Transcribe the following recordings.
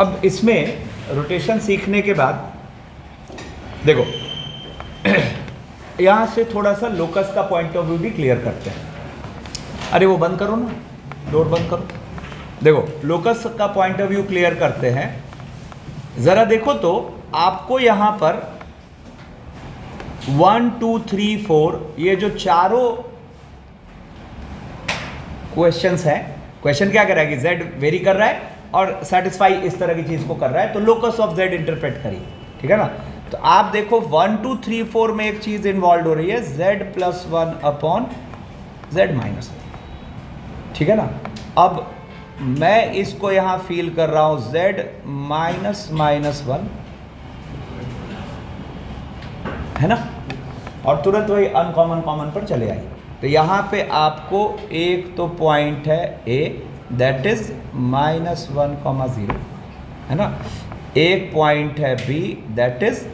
अब इसमें रोटेशन सीखने के बाद देखो यहाँ से थोड़ा सा लोकस का पॉइंट ऑफ व्यू भी क्लियर करते हैं। अरे वो बंद करो ना, डोर बंद करो। देखो लोकस का पॉइंट ऑफ व्यू क्लियर करते हैं। ज़रा देखो तो आपको यहाँ पर 1 2 3 4 ये जो चारों क्वेश्चंस हैं, क्वेश्चन क्या कर रहा है कि z वेरी कर रहा है और सेटिस्फाई इस तरह की चीज़ को कर रहा है, तो लोकस ऑफ z इंटरप्रेट करिए, ठीक है ना। तो आप देखो 1 2 3 4 में एक चीज़ इन्वॉल्व हो रही है, z+1 अपॉन z माइनस, ठीक है ना। अब मैं इसको यहां फील कर रहा हूं z -1 है ना, और तुरंत वही अनकॉमन कॉमन पर चले आई। तो यहां पे आपको एक तो पॉइंट है a दैट इज -1,0 है ना, एक पॉइंट है b दैट इज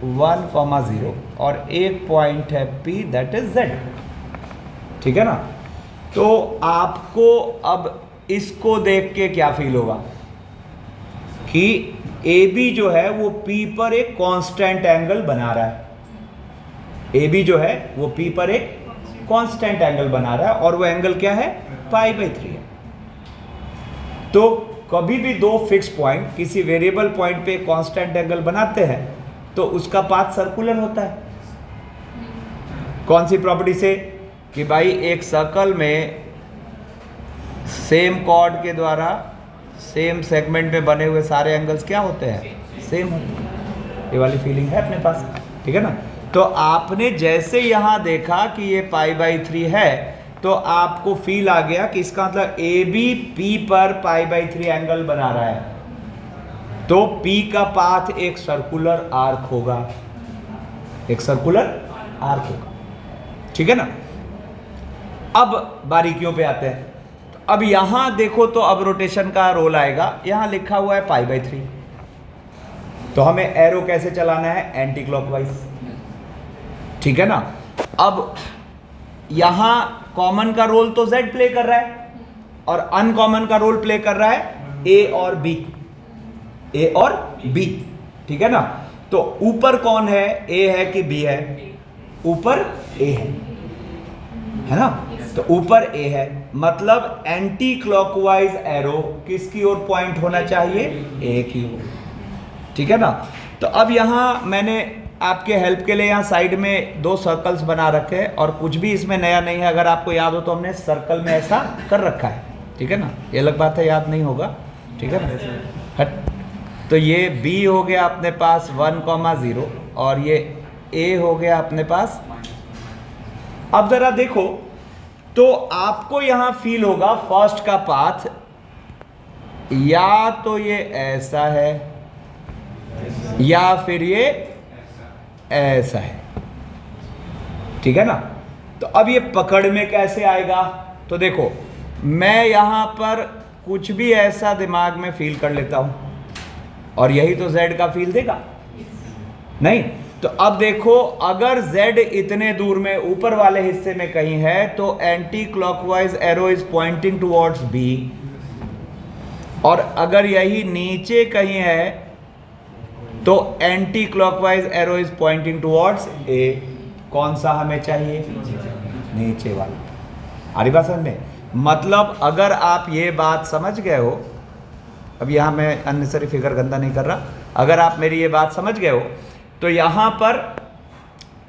1,0 और एक पॉइंट है p दैट इज z, ठीक है ना। तो आपको अब इसको देख के क्या फील होगा कि AB जो है वो P पर एक कांस्टेंट एंगल बना रहा है, AB जो है वो P पर एक कांस्टेंट एंगल बना रहा है और वो एंगल क्या है, π/3 है। तो कभी भी दो फिक्स पॉइंट किसी वेरिएबल पॉइंट पे कांस्टेंट एंगल बनाते हैं तो उसका पाथ सर्कुलर होता है। कौन सी प्रॉपर्टी से कि भाई एक सर्कल में सेम कॉर्ड के द्वारा सेम सेगमेंट में बने हुए सारे एंगल्स क्या होते हैं, सेम होते हैं। ये वाली फीलिंग है अपने पास, ठीक है ना। तो आपने जैसे यहाँ देखा कि ये π/3 है तो आपको फील आ गया कि इसका मतलब AB P पर π/3 एंगल बना रहा है, तो P का पाथ एक सर्कुलर आर्क होगा, एक सर्कुलर आर्क होगा, ठीक है ना। अब बारीकियों पे आते हैं। तो अब यहां देखो तो अब रोटेशन का रोल आएगा, यहां लिखा हुआ है π/3, तो हमें एरो कैसे चलाना है, एंटी क्लॉकवाइज, ठीक है ना। अब यहां कॉमन का रोल तो z प्ले कर रहा है और अनकॉमन का रोल प्ले कर रहा है a और b, a और b, ठीक है ना। तो ऊपर कौन है, a है कि b है, ऊपर a है ना। तो ऊपर a है, मतलब एंटी क्लॉकवाइज एरो किसकी ओर पॉइंट होना चाहिए, a की ओर, ठीक है ना। तो अब यहां मैंने आपके हेल्प के लिए यहाँ साइड में दो सर्कल्स बना रखे हैं और कुछ भी इसमें नया नहीं है। अगर आपको याद हो तो हमने सर्कल में ऐसा कर रखा है, ठीक है ना। ये अलग बात है याद नहीं होगा, ठीक है ना। तो ये B हो गया अपने पास 1,0 और ये A हो गया अपने पास। अब जरा देखो तो आपको यहाँ फील होगा फर्स्ट का पाथ या तो ये ऐसा है या फिर ये ऐसा है, ठीक है ना। तो अब ये पकड़ में कैसे आएगा, तो देखो मैं यहां पर कुछ भी ऐसा दिमाग में फील कर लेता हूं और यही तो z का फील देगा नहीं। तो अब देखो अगर z इतने दूर में ऊपर वाले हिस्से में कहीं है तो anti clockwise arrow is pointing towards b, और अगर यही नीचे कहीं है तो anti clockwise arrow is pointing towards a. कौन सा हमें चाहिए, नीचे वाला। आ रही बात समझ में, मतलब अगर आप ये बात समझ गए हो, अब यहाँ मैं अननेसेसरी फिगर गंदा नहीं कर रहा, अगर आप मेरी ये बात समझ गए हो तो यहाँ पर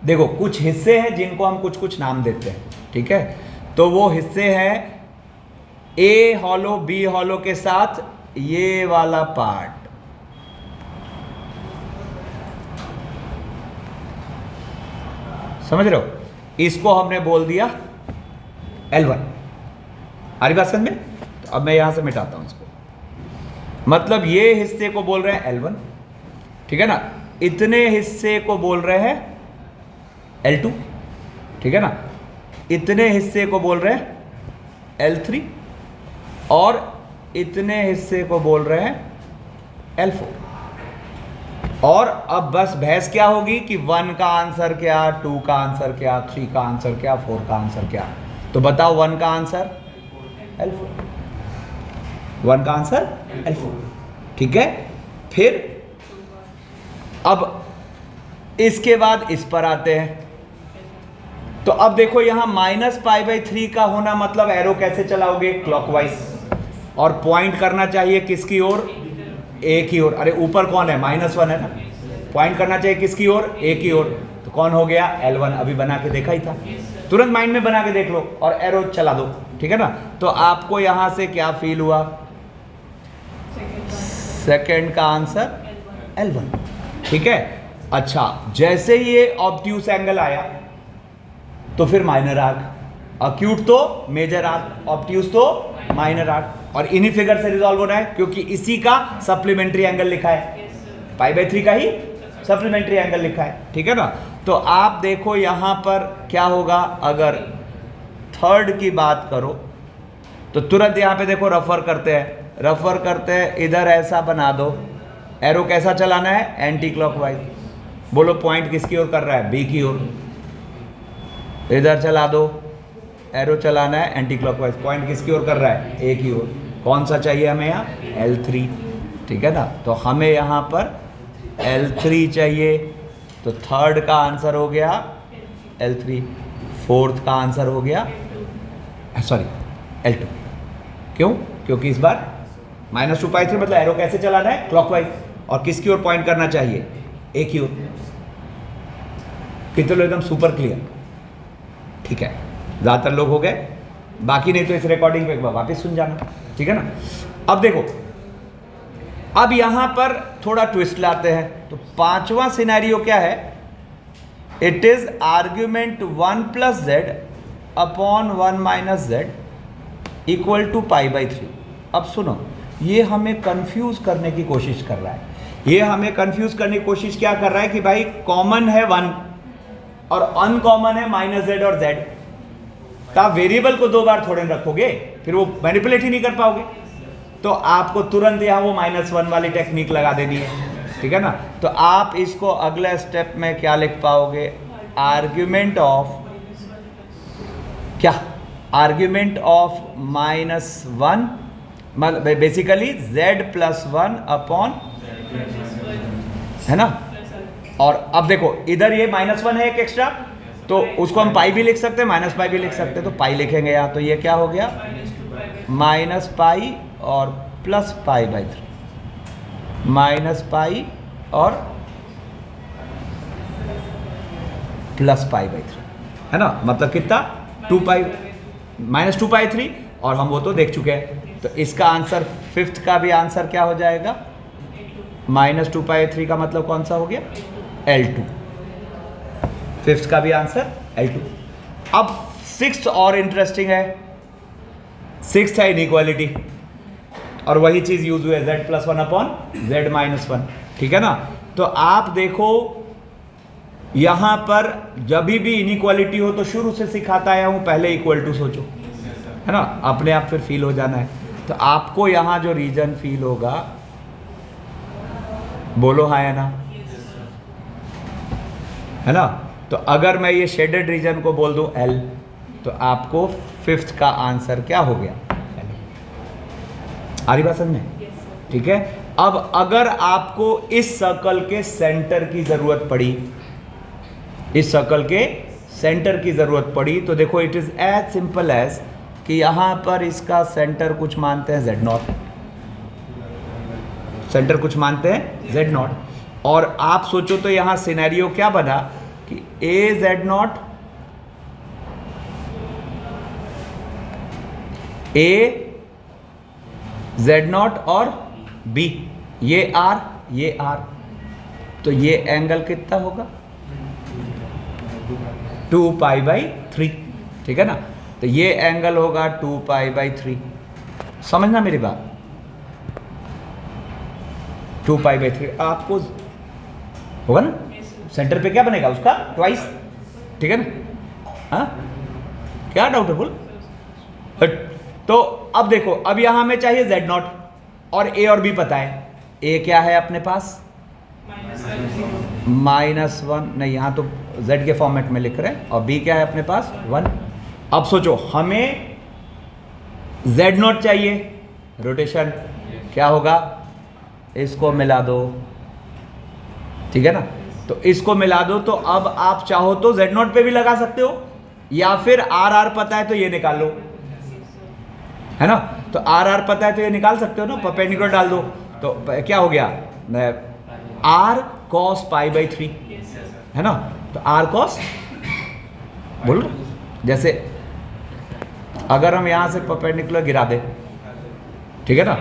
देखो कुछ हिस्से हैं जिनको हम कुछ कुछ नाम देते हैं, ठीक है। तो वो हिस्से हैं ए हॉलो बी हॉलो के साथ ये वाला पार्ट, समझ रहे हो, इसको हमने बोल दिया L1। आ रही बात समझ में। तो अब मैं यहां से मिटाता हूं इसको, मतलब ये हिस्से को बोल रहे हैं L1, ठीक है ना। इतने हिस्से को बोल रहे हैं L2, ठीक है ना। इतने हिस्से को बोल रहे हैं L3 और इतने हिस्से को बोल रहे हैं L4। और अब बस बहस क्या होगी कि 1 का आंसर क्या, 2 का आंसर क्या, 3 का आंसर क्या, 4 का आंसर क्या। तो बताओ 1 का आंसर L4, 1 का आंसर L4, ठीक है। फिर अब इसके बाद इस पर आते हैं, तो अब देखो यहां -π/3 का होना मतलब एरो कैसे चलाओगे, क्लॉकवाइज, और पॉइंट करना चाहिए किसकी ओर, ए की ओर। अरे ऊपर कौन है, -1 है ना, पॉइंट करना चाहिए किसकी ओर, ए की ओर। तो कौन हो गया, L1। अभी बना के देखा ही था, तुरंत माइंड में बना के देख लो और एरो चला दो, ठीक है ना। तो आपको यहां से क्या फील हुआ, सेकंड का आंसर L1, ठीक है। अच्छा, जैसे ही ये ऑब्ट्यूस एंगल आया तो फिर माइनर आर्क, अक्यूट तो मेजर आर्क, ऑब्ट्यूस तो माइनर आर्क, और इन्हीं फिगर से रिजॉल्व होना है क्योंकि इसी का सप्लीमेंट्री एंगल लिखा है, π/3 का ही सप्लीमेंट्री एंगल लिखा है, ठीक है ना। तो आप देखो यहां पर क्या होगा, अगर थर्ड की बात करो तो तुरंत यहां पे देखो रफर करते हैं, इधर ऐसा बना दो, एरो कैसा चलाना है, एंटी क्लॉकवाइज। बोलो पॉइंट किसकी ओर कर रहा है, बी की ओर, इधर चला दो, एरो चलाना है एंटी क्लॉकवाइज, पॉइंट किसकी ओर कर रहा है, ए की ओर। कौन सा चाहिए हमें यहाँ, L3, ठीक है ना। तो हमें यहाँ पर L3 चाहिए, तो थर्ड का आंसर हो गया L3, फोर्थ का आंसर हो गया सॉरी L2। क्यों, क्योंकि इस बार -2π3 मतलब एरो कैसे चलाना है, क्लॉकवाइज, और किसकी ओर पॉइंट करना चाहिए, ए की ओर। कितने लोग एकदम सुपर क्लियर, ठीक है, ज़्यादातर लोग हो गए, बाकी नहीं तो इस रिकॉर्डिंग पे एक बार वापस सुन जाना, ठीक है ना। अब देखो, अब यहां पर थोड़ा ट्विस्ट लाते हैं, तो पांचवा सिनेरियो क्या है, it is argument 1 + z upon 1 - z equal to π/3। अब सुनो, ये हमें कंफ्यूज करने की कोशिश कर रहा है, ये हमें कंफ्यूज करने की कोशिश क्या कर रहा है कि भाई कॉमन है 1 और अनकॉमन है -z और z, तो आप वेरिएबल को 2 बार थोड़े रखोगे, फिर वो मैनिपुलेट ही नहीं कर पाओगे, तो आपको तुरंत यहाँ वो -1 वाली टेक्निक लगा देनी है, ठीक है ना। तो आप इसको अगले स्टेप में क्या लिख पाओगे, आर्ग्यूमेंट ऑफ क्या, आर्ग्यूमेंट ऑफ -1 मतलब बेसिकली z+1 अपॉन, है ना। और अब देखो इधर ये -1 है एक एक्स्ट्रा, तो उसको हम पाई भी लिख सकते हैं, -π भी लिख सकते हैं, तो पाई लिखेंगे यहाँ, तो ये क्या हो गया, -π और +π/3, -π और +π/3, है ना। मतलब कितना, 2π -2π3, और हम वो तो देख चुके हैं। तो इसका आंसर फिफ्थ का भी आंसर क्या हो जाएगा, -2π3 का मतलब कौन सा हो गया, L2, फिफ्थ का भी आंसर L2। अब सिक्स्थ और इंटरेस्टिंग है, सिक्स्थ है इनइक्वालिटी, और वही चीज यूज हुई है z+1 अपॉन z-1, ठीक है ना। तो आप देखो यहां पर जब भी इनइक्वालिटी हो तो शुरू से सिखाता आया हूं, पहले इक्वल टू सोचो, है ना, अपने आप फिर फील हो जाना है। तो आपको यहां जो रीजन फील होगा, बोलो हाँ या ना, है ना। तो अगर मैं ये शेडेड रीजन को बोल दूं L, तो आपको फिफ्थ का आंसर क्या हो गया, आ रही बात समझ में, ठीक है। अब अगर आपको इस सर्कल के सेंटर की जरूरत पड़ी, इस सर्कल के सेंटर की जरूरत पड़ी, तो देखो it is as simple as कि यहां पर इसका सेंटर कुछ मानते हैं Z0, सेंटर कुछ मानते हैं Z0, और आप सोचो तो यहां सिनेरियो क्या बना कि A Z0, A Z0 और B, ये R, ये R, तो ये एंगल कितना होगा, 2π/3, ठीक है ना। तो ये एंगल होगा 2π/3, समझना मेरी बात, 2π/3 आपको होगा ना, सेंटर पे क्या बनेगा उसका ट्वाइस, ठीक है ना। हाँ, क्या डाउट है बोल। तो अब देखो, अब यहां हमें चाहिए Z0 और A और B पता है, A क्या है अपने पास, -1, नहीं यहाँ तो Z के फॉर्मेट में लिख रहे हैं, और B क्या है अपने पास 1। अब सोचो हमें Z0 चाहिए, रोटेशन क्या होगा इसको मिला दो, ठीक है ना। तो इसको मिला दो, तो अब आप चाहो तो Z0 पे भी लगा सकते हो, या फिर आर पता है तो ये निकाल लो, है ना। तो आर पता है तो ये निकाल सकते हो ना, परपेंडिकुलर डाल दो, तो क्या हो गया, आर कॉस पाई बाई 3, है ना। तो आर कॉस, बोलो, जैसे अगर हम यहां से परपेंडिकुलर गिरा दे, ठीक है ना,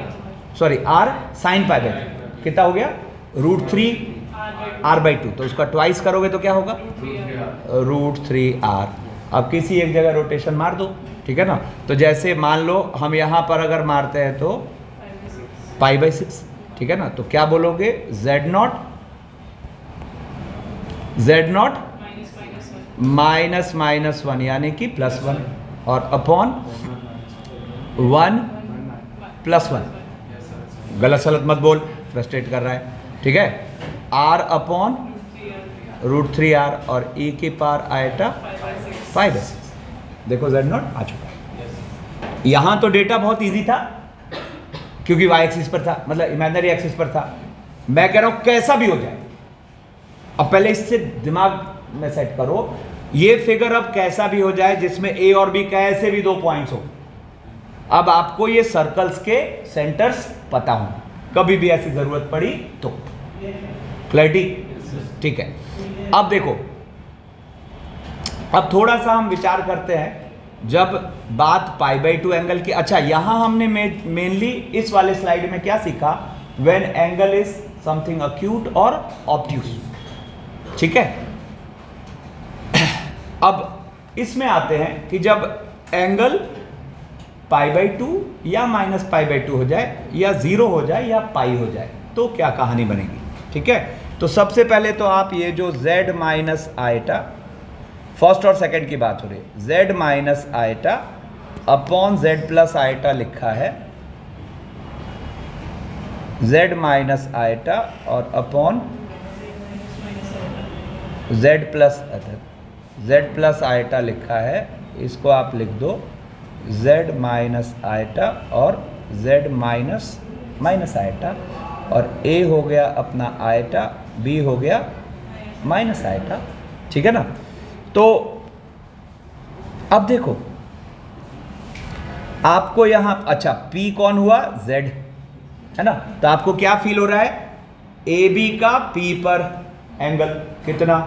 sorry r sine pi by 3 कितना हो गया, √3r/2, तो उसका ट्वाइस करोगे तो क्या होगा, √3r। अब किसी एक जगह रोटेशन मार दो, ठीक है ना। तो जैसे मान लो हम यहाँ पर अगर मारते हैं तो π/6, ठीक है ना। तो क्या बोलोगे, Z0 -1 यानी कि +1, और अपॉन 1 + 1, गलत सलत मत बोल, फ्रस्ट्रेट कर रहा है, ठीक है। r अपॉन √3r और e की पावर आएटा π/6। देखो Z0 आ चुका है। यहां तो डेटा बहुत इजी था क्योंकि y एक्सिस पर था, मतलब इमेजिनरी एक्सिस पर था। मैं कह रहा हूं कैसा भी हो जाए, अब पहले इससे दिमाग में सेट करो, ये फिगर अब कैसा भी हो जाए जिसमें a और b कैसे भी 2 पॉइंट्स हो, अब आपको ये सर्कल्स के सेंटर्स पता हो, कभी भी ऐसी जरूरत पड़ी तो। क्लैरिटी, ठीक है। अब देखो, अब थोड़ा सा हम विचार करते हैं जब बात π/2 एंगल की। अच्छा, यहां हमने मेनली इस वाले स्लाइड में क्या सीखा, when angle is something acute और ऑब्ट्यूस, ठीक है। अब इसमें आते हैं कि जब एंगल π/2 या -π/2 हो जाए, या 0 हो जाए, या पाई हो जाए, तो क्या कहानी बनेगी, ठीक है। तो सबसे पहले तो आप ये जो z माइनस आइटा, फर्स्ट और सेकंड की बात हो रही है, z minus iota upon z plus iota लिखा है, z माइनस आइटा और अपॉन z प्लस आइटा लिखा है, इसको आप लिख दो z माइनस आइटा और z माइनस आइटा, और a हो गया अपना आइटा, b हो गया माइनस आइटा, ठीक है ना। तो अब देखो आपको यहां, अच्छा p कौन हुआ, z, है ना। तो आपको क्या फील हो रहा है, AB का p पर एंगल कितना,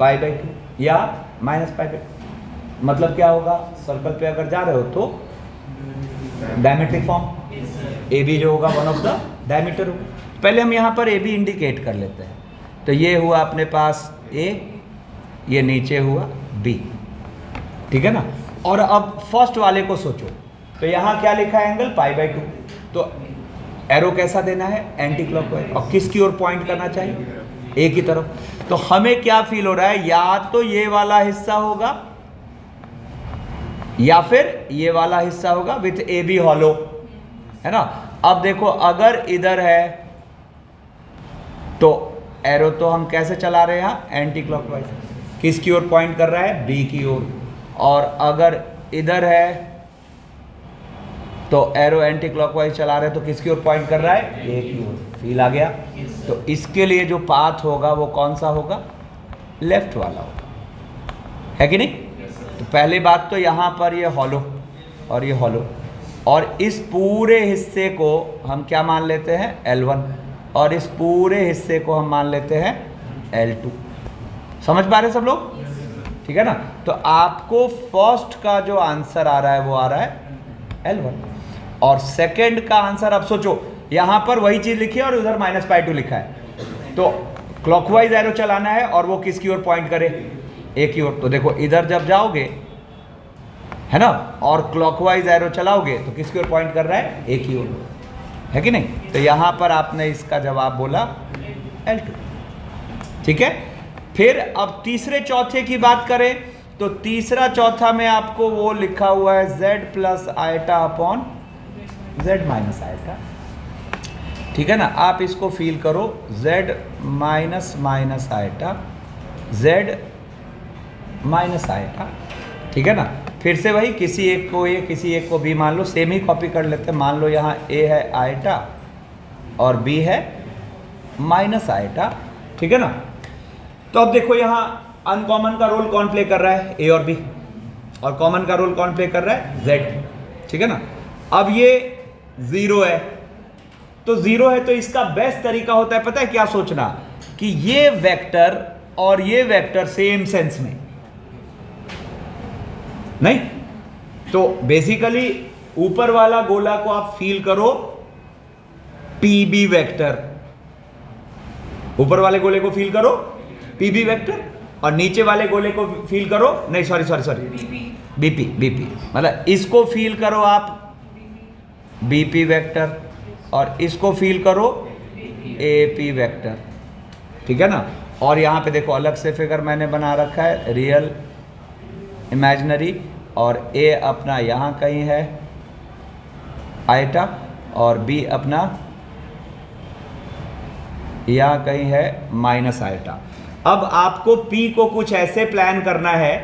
π/2 या -π/2, मतलब क्या होगा, सर्कल पे अगर जा रहे हो तो डायमेट्रिक फॉर्म, AB जो होगा 1 ऑफ द डायमीटर होगा। पहले हम यहाँ पर AB इंडिकेट कर लेते हैं, तो ये हुआ अपने पास A, ये नीचे हुआ B, ठीक है ना। और अब फर्स्ट वाले को सोचो, तो यहाँ क्या लिखा है, एंगल π/2, तो एरो कैसा देना है, एंटी क्लॉकवाइज, और किसकी ओर पॉइंट करना चाहिए, A की तरफ। तो हमें क्या फील हो रहा है, या तो ये वाला हिस्सा होगा या फिर ये वाला हिस्सा होगा विथ AB हॉलो, है ना। अब देखो अगर इधर है तो एरो तो हम कैसे चला रहे हैं, एंटी क्लॉकवाइज, किसकी ओर पॉइंट कर रहा है, B की ओर। और अगर इधर है तो एरो एंटी क्लॉकवाइज चला रहे हैं, तो किसकी ओर पॉइंट कर रहा है, A की ओर। फील आ गया। तो इसके लिए जो पाथ होगा वो कौन सा होगा, लेफ्ट वाला होगा, है कि नहीं। तो पहली बात तो यहाँ पर ये हॉलो और ये हॉलो, और इस पूरे हिस्से को हम क्या मान लेते हैं, L1, और इस पूरे हिस्से को हम मान लेते हैं L2। समझ पा रहे हैं सब लोग, ठीक है ना। तो आपको फर्स्ट का जो आंसर आ रहा है वो आ रहा है L1, और सेकंड का आंसर, अब सोचो यहाँ पर वही चीज़ लिखी है और उधर -π/2 लिखा है, तो क्लॉकवाइज एरो चलाना है और वो किसकी ओर पॉइंट करे, A की ओर। तो देखो इधर जब जाओगे, है ना, और क्लॉकवाइज एरो चलाओगे तो किसकी ओर पॉइंट कर रहा है, A की ओर, है कि नहीं। तो यहाँ पर आपने इसका जवाब बोला L2, ठीक है। फिर अब तीसरे चौथे की बात करें, तो तीसरा चौथा में आपको वो लिखा हुआ है z plus iota upon z minus iota, ठीक है ना। आप इसको फील करो, z minus iota, z minus iota, ठीक है ना। फिर से वही, किसी एक को A किसी एक को B मान लो, सेम ही कॉपी कर लेते हैं। मान लो यहाँ A है आइटा और b है माइनस आइटा, ठीक है ना। तो अब देखो यहाँ अनकॉमन का रोल कौन प्ले कर रहा है, a और b, और कॉमन का रोल कौन प्ले कर रहा है, z, ठीक है ना। अब ये 0 है, तो 0 है तो इसका बेस्ट तरीका होता है पता है क्या सोचना, कि ये वेक्टर और ये वेक्टर सेम सेंस में नहीं। तो बेसिकली ऊपर वाला गोला को आप फील करो पीबी वेक्टर, ऊपर वाले गोले को फील करो पीबी वेक्टर, और नीचे वाले गोले को फील करो, नहीं सॉरी बीपी, मतलब इसको फील करो आप बीपी वेक्टर और इसको फील करो एपी वेक्टर, ठीक है ना। और यहाँ पे देखो अलग से फिगर मैंने बना रखा है, रियल इमेजिनरी, और ए अपना यहाँ कहीं है आइटा और बी अपना यहाँ कहीं है माइनस आइटा। अब आपको पी को कुछ ऐसे प्लान करना है,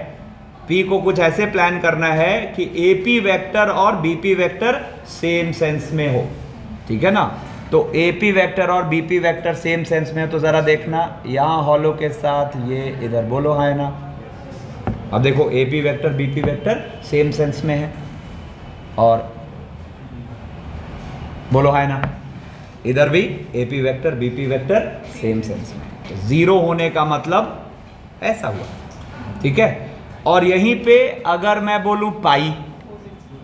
पी को कुछ ऐसे प्लान करना है कि एपी वेक्टर और बीपी वेक्टर सेम सेंस में हो, ठीक है ना। तो एपी वेक्टर और बीपी वेक्टर सेम सेंस में है, तो ज़रा देखना यहाँ हॉलो के साथ ये इधर बोलो है ना। अब देखो AP vector BP vector same sense में है, और बोलो है ना, इधर भी AP vector BP vector same sense में। तो 0 होने का मतलब ऐसा हुआ, ठीक है। और यहीं पे अगर मैं बोलूं पाई,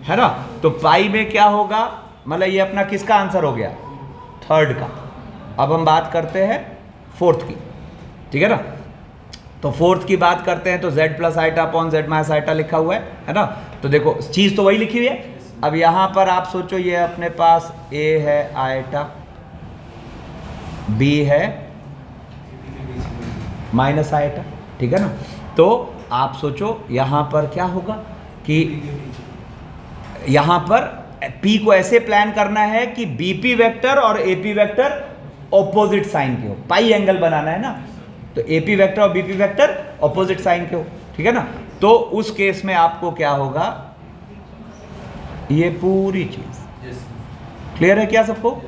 है ना, तो पाई में क्या होगा, मतलब ये अपना किसका आंसर हो गया, थर्ड का। अब हम बात करते हैं फोर्थ की, ठीक है ना। तो फोर्थ की बात करते हैं तो z plus iota upon z minus iota लिखा हुआ है ना। तो देखो चीज़ तो वही लिखी हुई है। अब यहाँ पर आप सोचो ये अपने पास a है आइटा, b है माइनस आइटा, ठीक है ना। तो आप सोचो यहाँ पर क्या होगा कि यहाँ पर p को ऐसे प्लान करना है कि bp वेक्टर और ap वेक्टर ऑपोजिट साइन के हो, पाई एंगल बनाना है ना। तो AP वेक्टर और BP वेक्टर ऑपोजिट साइन के हो, ठीक है ना। तो उस केस में आपको क्या होगा, ये पूरी चीज क्लियर है क्या सबको,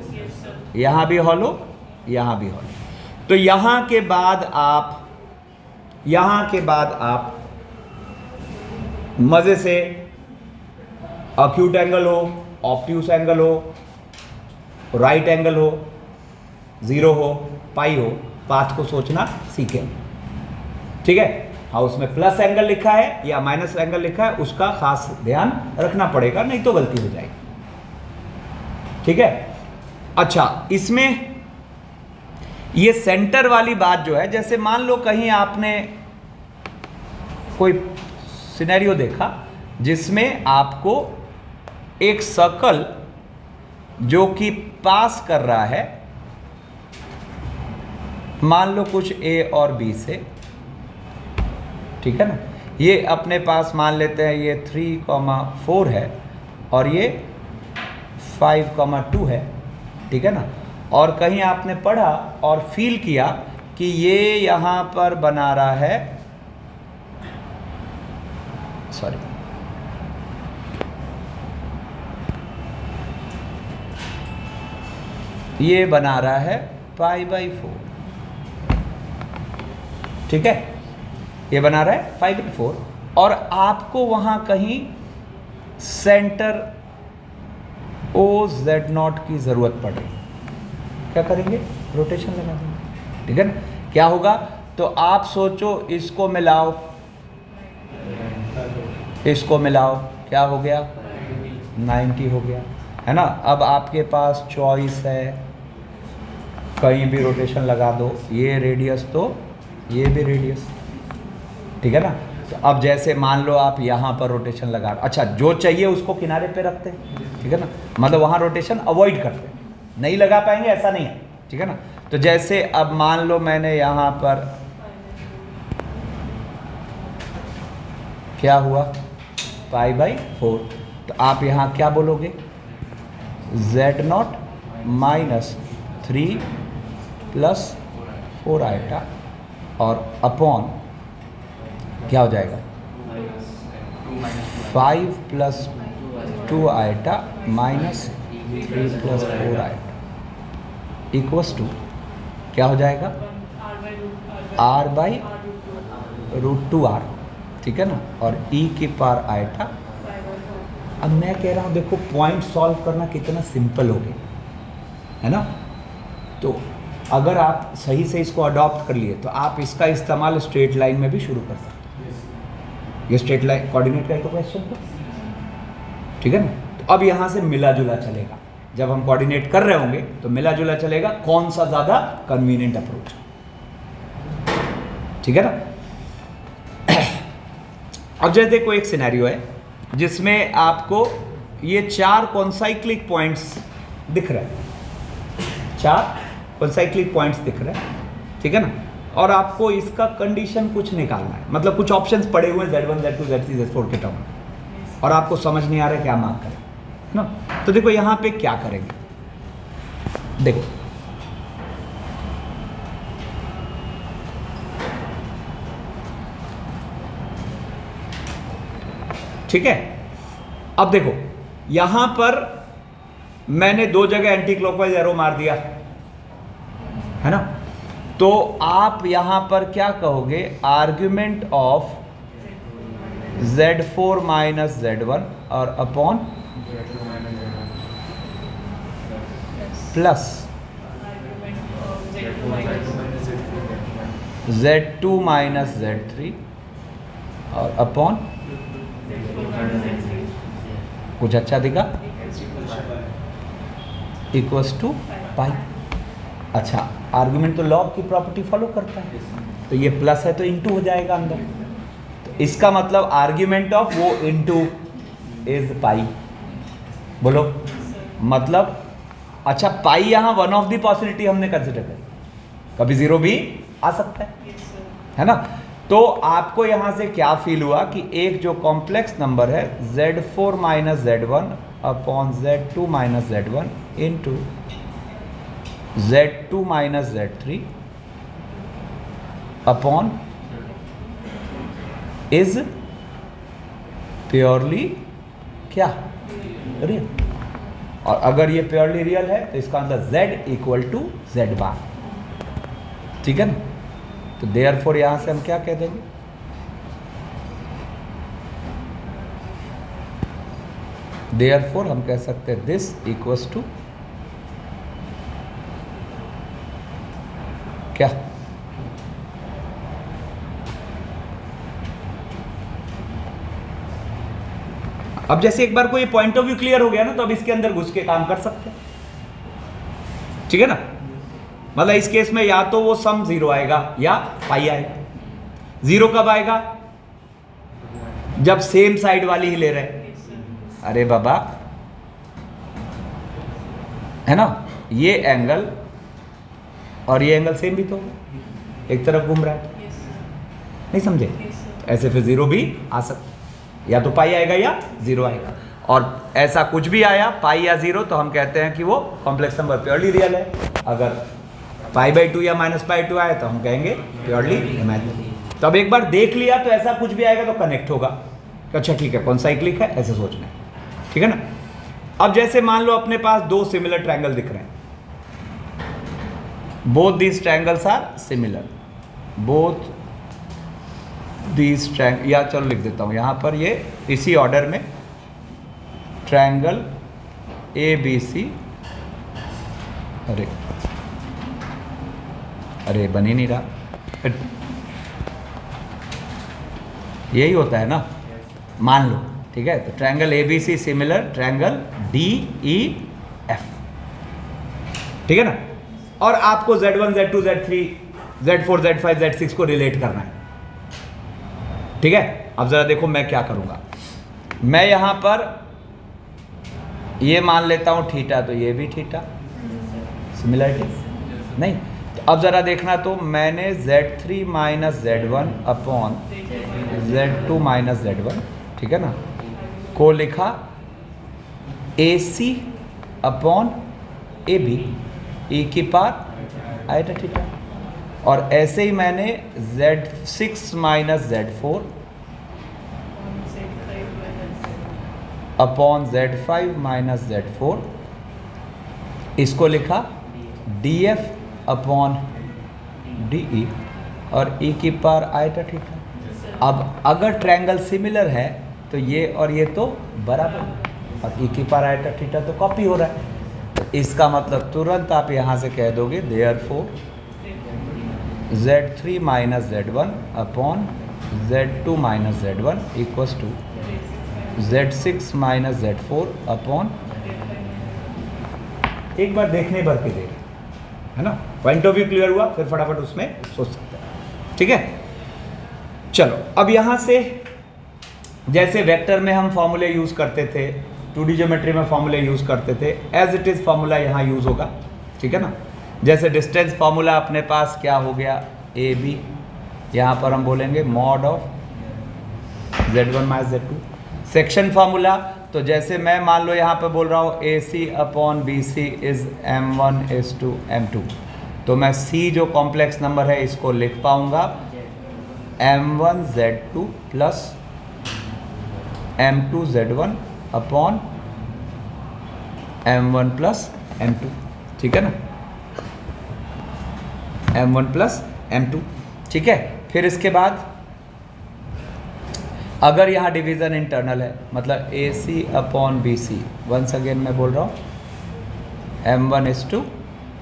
यहां भी हॉलो यहां भी हॉलो। तो यहां के बाद आप मजे से एक्यूट एंगल हो, ऑब्ट्यूस एंगल हो, राइट एंगल हो, 0 हो, पाई हो, पाथ को सोचना सीखें, ठीक है। हाँ उसमें प्लस एंगल लिखा है या माइनस एंगल लिखा है उसका खास ध्यान रखना पड़ेगा, नहीं तो गलती हो जाएगी, ठीक है। अच्छा इसमें ये सेंटर वाली बात जो है, जैसे मान लो कहीं आपने कोई सिनेरियो देखा जिसमें आपको एक सर्कल जो कि पास कर रहा है, मान लो कुछ A और B से, ठीक है ना। ये अपने पास मान लेते हैं ये 3,4 है और ये 5,2 है, ठीक है ना। और कहीं आपने पढ़ा और फील किया कि ये यहाँ पर बना रहा है, सॉरी ये बना रहा है π/4, ठीक है, ये बना रहा है π/4, और आपको वहां कहीं सेंटर OZ0 की जरूरत पड़ रही, क्या करेंगे, रोटेशन लगा देंगे, ठीक है ना। क्या होगा, तो आप सोचो इसको मिलाओ, इसको मिलाओ, क्या हो गया 90 हो गया, है ना। अब आपके पास चॉइस है, कहीं भी रोटेशन लगा दो, ये रेडियस तो ये भी रेडियस, ठीक है ना। तो अब जैसे मान लो आप यहाँ पर रोटेशन लगा, अच्छा जो चाहिए उसको किनारे पे रखते हैं, ठीक है ना, मतलब वहाँ रोटेशन अवॉइड करते हैं, नहीं लगा पाएंगे ऐसा नहीं है, ठीक है ना। तो जैसे अब मान लो मैंने यहाँ पर क्या हुआ π/4, तो आप यहाँ क्या बोलोगे, Z0 -3 + 4 आइटा और अपॉन क्या हो जाएगा 5 + 2 आइटा -3 + 4 आइटा, इक्वस टू क्या हो जाएगा, r by root two r, ठीक है ना, और ई की पावर आयटा। अब मैं कह रहा हूँ देखो पॉइंट सॉल्व करना कितना सिंपल हो गया है ना। तो अगर आप सही से इसको अडॉप्ट कर लिए तो आप इसका इस्तेमाल स्ट्रेट लाइन में भी शुरू कर सकते हैं। ये स्ट्रेट लाइन कोऑर्डिनेट का ही तो क्वेश्चन था, ठीक है ना। तो अब यहाँ से मिला जुला चलेगा, जब हम कोऑर्डिनेट कर रहे होंगे तो मिला जुला चलेगा, कौन सा ज़्यादा कन्वीनियंट अप्रोच, ठीक है ना। अब जैसे देखो एक सिनेरियो है जिसमें आपको ये 4 कॉन्साइक्लिक पॉइंट्स दिख रहे हैं, 4 कॉन्साइक्लिक पॉइंट्स दिख रहे हैं, ठीक है ना। और आपको इसका कंडीशन कुछ निकालना है, मतलब कुछ ऑप्शंस पड़े हुए हैं Z1 Z2 Z3 Z4 के टर्म में, और आपको समझ नहीं आ रहा है क्या मार्क करें, है ना। तो देखो यहाँ पे क्या करेंगे, देखो ठीक है। अब देखो यहां पर मैंने 2 जगह एंटी क्लॉकवाइज एरो मार दिया है ना। तो आप यहां पर क्या कहोगे, argument of Z4 minus Z1 और upon plus Z2 minus Z3 और अपॉन कुछ अच्छा दिखा, इक्वल्स टू पाई। अच्छा आर्गुमेंट तो लॉग की प्रॉपर्टी फॉलो करता है, तो ये प्लस है तो इनटू हो जाएगा अंदर, तो इसका मतलब आर्ग्यूमेंट ऑफ वो इनटू इज पाई। बोलो मतलब अच्छा पाई यहाँ वन ऑफ द पॉसिबिलिटी हमने कंसिडर करी, कभी जीरो भी आ सकता है ना। तो आपको यहां से क्या फील हुआ कि एक जो कॉम्प्लेक्स नंबर है Z4 minus Z1 upon Z2 minus Z1 into Z2 minus Z3 upon is purely क्या, रियल। और अगर ये प्योरली रियल है तो इसका answer Z equal to Z bar, ठीक है ना। तो देयरफॉर यहां से हम क्या कह देंगे, देयरफॉर हम कह सकते हैं दिस इक्वल्स टू क्या, अब जैसे एक बार कोई पॉइंट ऑफ व्यू क्लियर हो गया ना, तो अब इसके अंदर घुस के काम कर सकते हैं, ठीक है ना। मतलब इस केस में या तो वो सम 0 आएगा या पाई आएगा। 0 कब आएगा, जब सेम साइड वाली ही ले रहे, अरे बाबा है ना, ये एंगल और ये एंगल सेम भी तो एक तरफ घूम रहा है, नहीं समझे। ऐसे फिर 0 भी आ सकता, या तो पाई आएगा या 0 आएगा। और ऐसा कुछ भी आया पाई या 0 तो हम कहते हैं कि वो कॉम्प्लेक्स नंबर प्योरली रियल है। अगर π/2 या -π/2 आए तो हम कहेंगे प्योरली इमेजिनरी। तो अब एक बार देख लिया तो ऐसा कुछ भी आएगा तो कनेक्ट होगा, अच्छा ठीक है कॉन्साइक्लिक है, ऐसे सोचना है, ठीक है ना। अब जैसे मान लो अपने पास 2 सिमिलर ट्रायंगल दिख रहे हैं, both these triangles are similar, both these triangle, या चलो लिख देता हूं यहां पर ये इसी ऑर्डर में, ट्रायंगल ABC, अरे बन ही नहीं रहा, यही होता है ना, मान लो ठीक है। तो triangle ABC similar triangle DEF, ठीक है ना। और आपको Z1 Z2 Z3 Z4 Z5 Z6 को रिलेट करना है, ठीक है। अब जरा देखो मैं क्या करूंगा, मैं यहां पर ये मान लेता हूं थीटा, तो ये भी थीटा, सिमिलरिटी नहीं। तो अब ज़रा देखना, तो मैंने Z3 minus Z1 upon Z2 minus Z1, ठीक है ना, को लिखा AC अपॉन AB e की पावर आयटा थीटा। और ऐसे ही मैंने Z6 minus Z4 upon Z5 minus Z4 इसको लिखा df अपॉन de और e की पावर आयटा थीटा। अब अगर ट्रायंगल सिमिलर है तो ये और ये तो बराबर है और e की पावर आयटा थीटा तो कॉपी हो रहा है। तो इसका मतलब तुरंत आप यहाँ से कह दोगे therefore z3 minus z1 upon z2 minus z1 equals to z6 minus z4 upon, एक बार देखने भर के देख, है ना, पॉइंट ऑफ व्यू क्लियर हुआ, फिर फटाफट उसमें सोच सकते हैं। ठीक है, चलो अब यहां से जैसे वेक्टर में हम फॉर्मूले यूज करते थे, 2D ज्योमेट्री में फॉर्मूले यूज करते थे, एज इट इज फॉर्मूला यहां यूज होगा। ठीक है ना, जैसे डिस्टेंस फॉर्मूला अपने पास क्या हो गया, ए बी, यहाँ पर हम बोलेंगे mod of z1 minus z2। Section formula, तो जैसे मैं मान लो यहाँ पे बोल रहा हूँ A C upon B C is m1 is to m2, तो मैं c जो कॉम्प्लेक्स नंबर है इसको लिख पाऊंगा m1 z2 plus m2 z1 upon m1 plus m2। ठीक है ना, m1 प्लस m2। ठीक है, फिर इसके बाद अगर यहाँ डिवीज़न इंटरनल है, मतलब A C upon B C, once again मैं बोल रहा हूँ m1 इज टू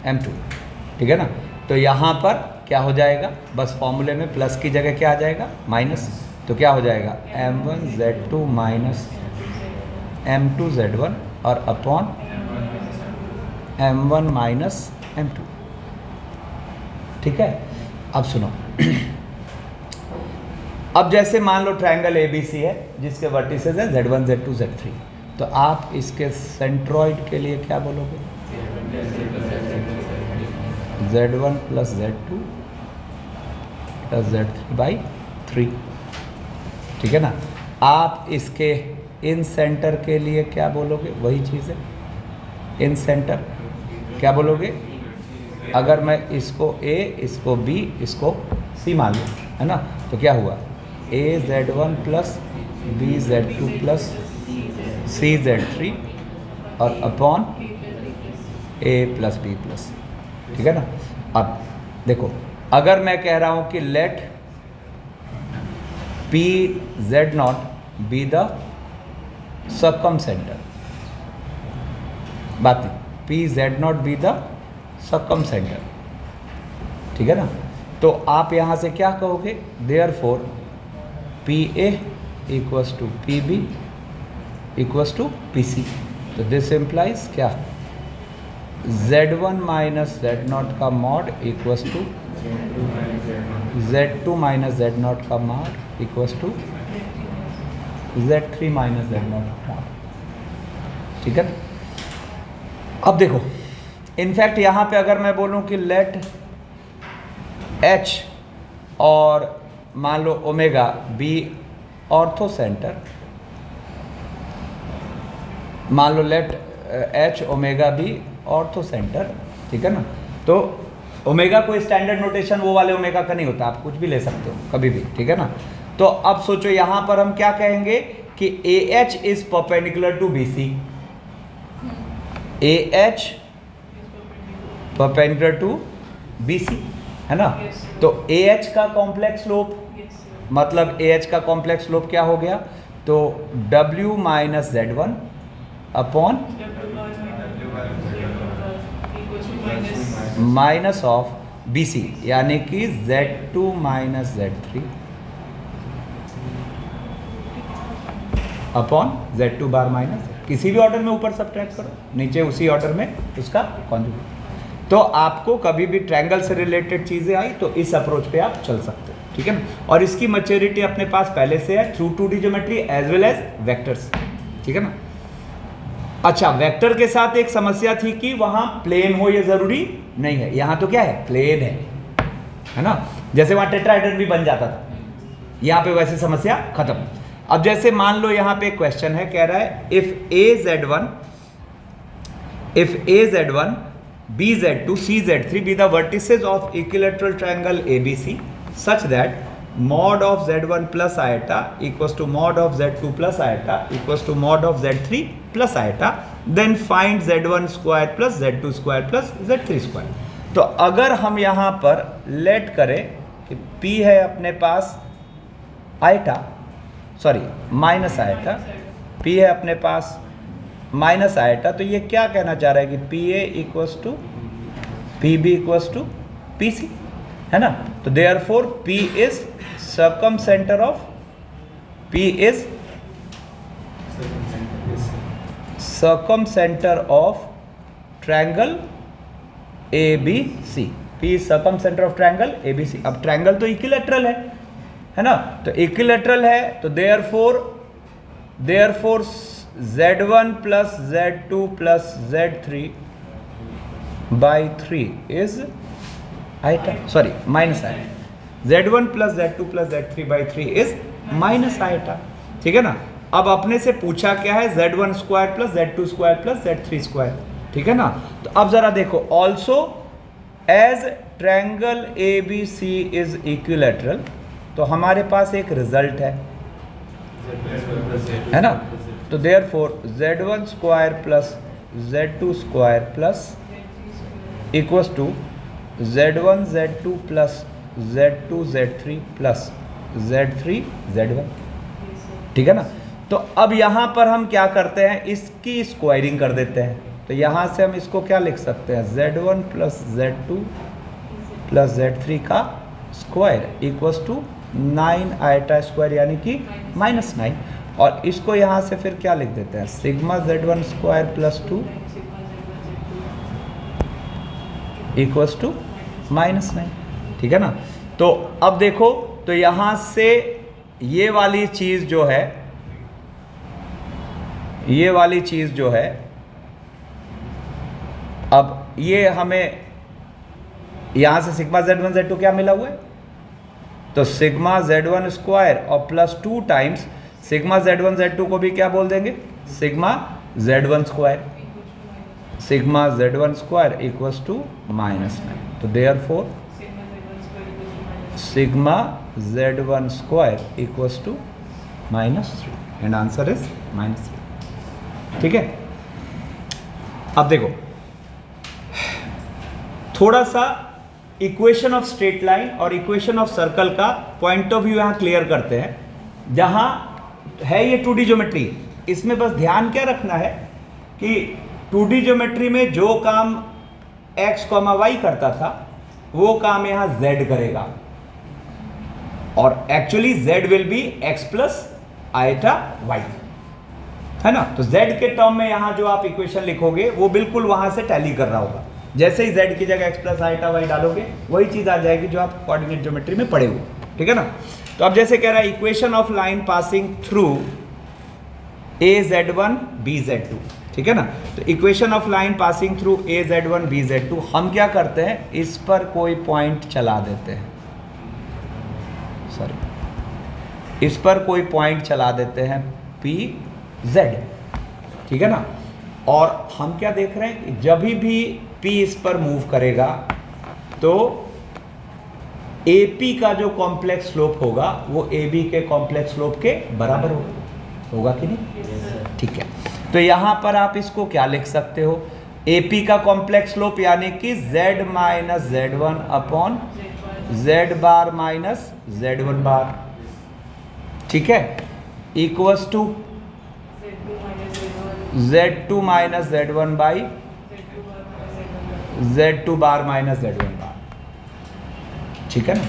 m2। ठीक है ना, तो यहाँ पर क्या हो जाएगा, बस फॉर्मूले में प्लस की जगह क्या आ जाएगा, माइनस, तो क्या हो जाएगा m1 z2 minus m2 z1 और अपॉन m1 माइनस m2। ठीक है, अब सुनो अब जैसे मान लो ट्रायंगल ABC है जिसके वर्टिसेस है Z1 Z2 Z3, तो आप इसके सेंट्रॉइड के लिए क्या बोलोगे, Z1 plus Z2 plus Z3 by 3। ठीक है ना, आप इसके इन सेंटर के लिए क्या बोलोगे, वही चीज़ है, इन सेंटर क्या बोलोगे, अगर मैं इसको A, इसको B, इसको C मान लूँ, है ना, तो क्या हुआ a z1 plus b z2 plus c z3 और upon a plus b plus. ठीक है ना, अब देखो अगर मैं कह रहा हूँ कि let p z naught be the circumcentre, बात नहीं, p z naught be the circumcentre. ठीक है ना, तो आप यहाँ से क्या कहोगे, therefore P A equals to P B equals to P C. तो दिस इम्प्लाइज क्या, z1 माइनस z नॉट का mod equals to z2 minus z naught का mod equals to z3 minus z naught का mod. ठीक है, अब देखो in fact यहाँ पे अगर मैं बोलूँ कि लेट h और मान लो ओमेगा बी ऑर्थो सेंटर, मान लो let h omega be orthocentre. ठीक है ना, तो ओमेगा कोई स्टैंडर्ड नोटेशन वो वाले ओमेगा का नहीं होता, आप कुछ भी ले सकते हो कभी भी। ठीक है ना, तो अब सोचो यहाँ पर हम क्या कहेंगे कि AH is perpendicular to BC, AH perpendicular to BC, है ना, तो AH का कॉम्प्लेक्स स्लोप, मतलब AH का कॉम्प्लेक्स स्लोप क्या हो गया, तो W minus Z1 upon minus of BC, यानी कि Z2 minus Z3 upon Z2 bar minus, किसी भी ऑर्डर में ऊपर सब्ट्रैक्ट करो, नीचे उसी ऑर्डर में उसका कॉन्जुगेट। तो आपको कभी भी ट्रायंगल से रिलेटेड चीज़ें आई तो इस अप्रोच पे आप चल सकते हो। ठीक है ना, और इसकी मैच्योरिटी अपने पास पहले से है through 2D geometry as well as vectors. ठीक है ना, अच्छा वेक्टर के साथ एक समस्या थी कि वहां प्लेन हो ये जरूरी नहीं है, यहाँ तो क्या है, प्लेन है ना, जैसे वहां टेट्राहेड्रन भी बन जाता था, यहाँ पे वैसे समस्या खत्म। अब जैसे मान लो यहाँ पे क्वेश्चन है, कह रहा है if a z1 b z2 c z3 be the vertices of equilateral triangle ABC such that mod of z1 plus iota equals to mod of z2 plus iota equals to mod of z3 plus iota, then find z1 square plus z2 square plus z3 square. तो अगर हम यहाँ पर late करें कि p है अपने पास iota, sorry minus iota, p है अपने पास माइनस आइटा, तो ये क्या कहना चाह रहा है कि P A equals to P B equals to P C, है ना। तो therefore P is circumcentre of, P is circumcentre of triangle A B C, P is circumcentre of triangle A B C. अब triangle तो equilateral है ना, तो equilateral है, तो therefore z1 plus z2 plus z3 by 3 is iota, sorry minus iota, z1 plus z2 plus z3 by 3 is minus iota, ठीक है ना। अब अपने से पूछा क्या है, z1 square plus z2 square plus z3 square, ठीक है ना। तो अब जरा देखो, also as triangle A B C is equilateral, तो हमारे पास एक रिजल्ट है ना। तो therefore z1 square plus z2 square plus equals to z1 z2 plus z2 z3 plus z3 z1, ठीक है ना। तो अब यहाँ पर हम क्या करते हैं, इसकी स्क्वायरिंग कर देते हैं। तो यहाँ से हम इसको क्या लिख सकते हैं, z1 plus z2 plus z3 का square equals to 9 iota square, यानी कि -9। और इसको यहाँ से फिर क्या लिख देते हैं, sigma z1 square plus 2 equals to -9, ठीक है ना। तो अब देखो, तो यहाँ से ये वाली चीज़ जो है, ये वाली चीज़ जो है, अब ये हमें यहाँ से सिग्मा z1 z2 क्या मिला हुआ है, तो सिग्मा z1 स्क्वायर और plus 2 times sigma z1 z2 को भी क्या बोल देंगे, sigma z1 square, sigma z1 square equals to -9। तो therefore sigma z1 square equals to -3 and answer is -3, ठीक है। अब देखो, थोड़ा सा इक्वेशन ऑफ स्ट्रेट लाइन और इक्वेशन ऑफ सर्कल का पॉइंट ऑफ व्यू यहां क्लियर करते हैं। जहां है ये 2D ज्योमेट्री, इसमें बस ध्यान क्या रखना है कि 2D ज्योमेट्री में जो काम x, y करता था वो काम यहां z करेगा, और actually z will be x plus iota y, है ना। तो z के टर्म में यहां जो आप इक्वेशन लिखोगे वो बिल्कुल वहां से टैली कर रहा होगा। जैसे ही z की जगह x प्लस आइटा y डालोगे वही चीज आ जाएगी जो आप कोऑर्डिनेट ज्योमेट्री में पढ़े हुए, ठीक है ना। तो अब जैसे कह रहा है equation of line passing through az1 bz2, ठीक है ना। तो equation of line passing through az1 bz2, हम क्या करते हैं, इस पर कोई पॉइंट चला देते हैं, सॉरी इस पर कोई पॉइंट चला देते हैं pz, ठीक है ना। और हम क्या देख रहे हैं कि जब भी p इस पर मूव करेगा तो AP का जो कॉम्प्लेक्स स्लोप होगा वो AB के कॉम्प्लेक्स स्लोप के बराबर होगा कि नहीं, ठीक है। तो यहां पर आप इसको क्या लिख सकते हो, AP का कॉम्प्लेक्स स्लोप यानी कि z minus z1 upon z bar minus z1 bar, ठीक है, equals to z2 minus z1 by z2 bar minus z1 bar, ठीक है ना।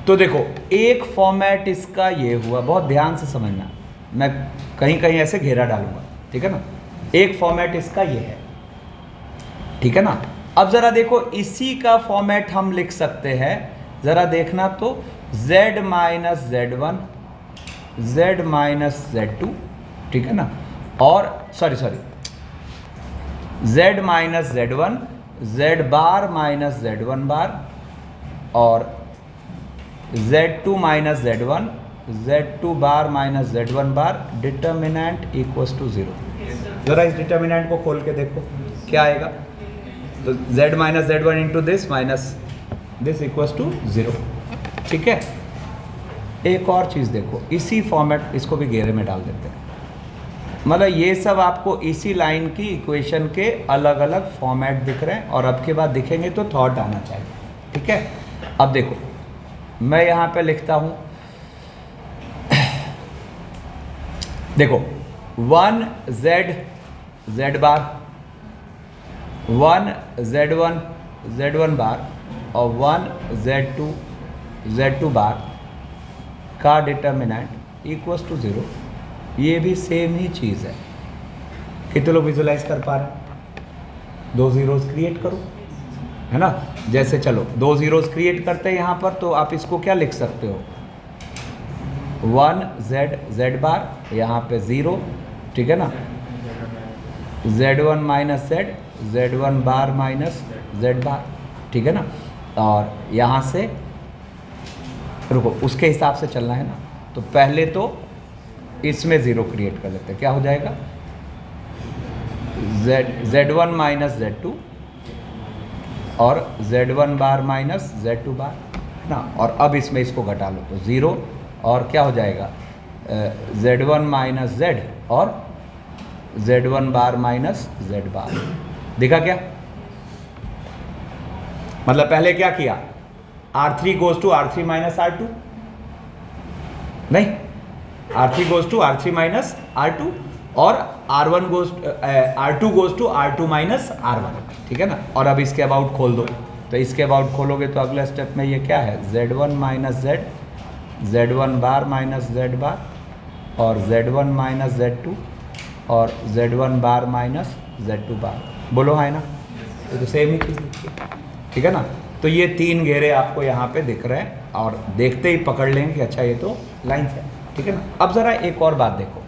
तो देखो, एक फॉर्मेट इसका ये हुआ, बहुत ध्यान से समझना, मैं कहीं कहीं ऐसे घेरा डालूंगा, ठीक है ना। एक फॉर्मेट इसका ये है, ठीक है ना। अब जरा देखो, इसी का फॉर्मेट हम लिख सकते हैं, जरा देखना तो z minus z1 z minus z2, ठीक है ना, और sorry z minus z1 z bar minus z1 bar और z2 minus z1 z2 bar minus z1 bar, determinant equals to 0। जरा इस डिटर्मिनेंट को खोल के देखो क्या आएगा, तो z minus z1 into this minus this equals to 0, ठीक है। एक और चीज़ देखो, इसी फॉर्मेट, इसको भी घेरे में डाल देते हैं, मतलब ये सब आपको इसी लाइन की इक्वेशन के अलग अलग फॉर्मेट दिख रहे हैं, और अब के बाद दिखेंगे तो थॉट आना चाहिए, ठीक है। अब देखो मैं यहाँ पे लिखता हूँ, देखो 1 z बार, 1 z1 बार और 1 z2 बार का डिटर्मिनेंट इक्वल्स टू 0। ये भी सेम ही चीज़ है। कितने लोग विजुलाइज कर पा रहे हैं? 2 zeros क्रिएट करो, है ना। जैसे चलो 2 zeros क्रिएट करते हैं यहाँ पर, तो आप इसको क्या लिख सकते हो, 1 z बार, यहाँ पे 0, ठीक है ना, z1 माइनस z1 बार माइनस z बार, ठीक है ना। और यहाँ से रुको, उसके हिसाब से चलना है ना। तो पहले तो इसमें 0 क्रिएट कर लेते हैं, क्या हो जाएगा, z1 माइनस z2 और z1 बार माइनस z2 बार, है ना। और अब इसमें इसको घटा लो तो 0, और क्या हो जाएगा, z1 माइनस z और z1 बार माइनस z बार। देखा क्या, मतलब पहले क्या किया, R3 goes to R3 minus R2, नहीं, R3 goes to R3 minus R2 और R1 goes R2 goes to R2 minus R1, ठीक है ना। और अब इसके अबाउट खोल दो, तो इसके अबाउट खोलोगे तो अगले स्टेप में ये क्या है, z1 माइनस z, z1 बार माइनस z बार और z1 माइनस z2 और z1 बार माइनस z2 बार। बोलो है ना, तो सेम ही चीज़ लिखिए, ठीक है ना। तो ये 3 घेरे आपको यहाँ पे दिख रहे हैं, और देखते ही पकड़ लेंगे कि अच्छा ये तो लाइन है, ठीक है ना। अब ज़रा एक और बात देखो,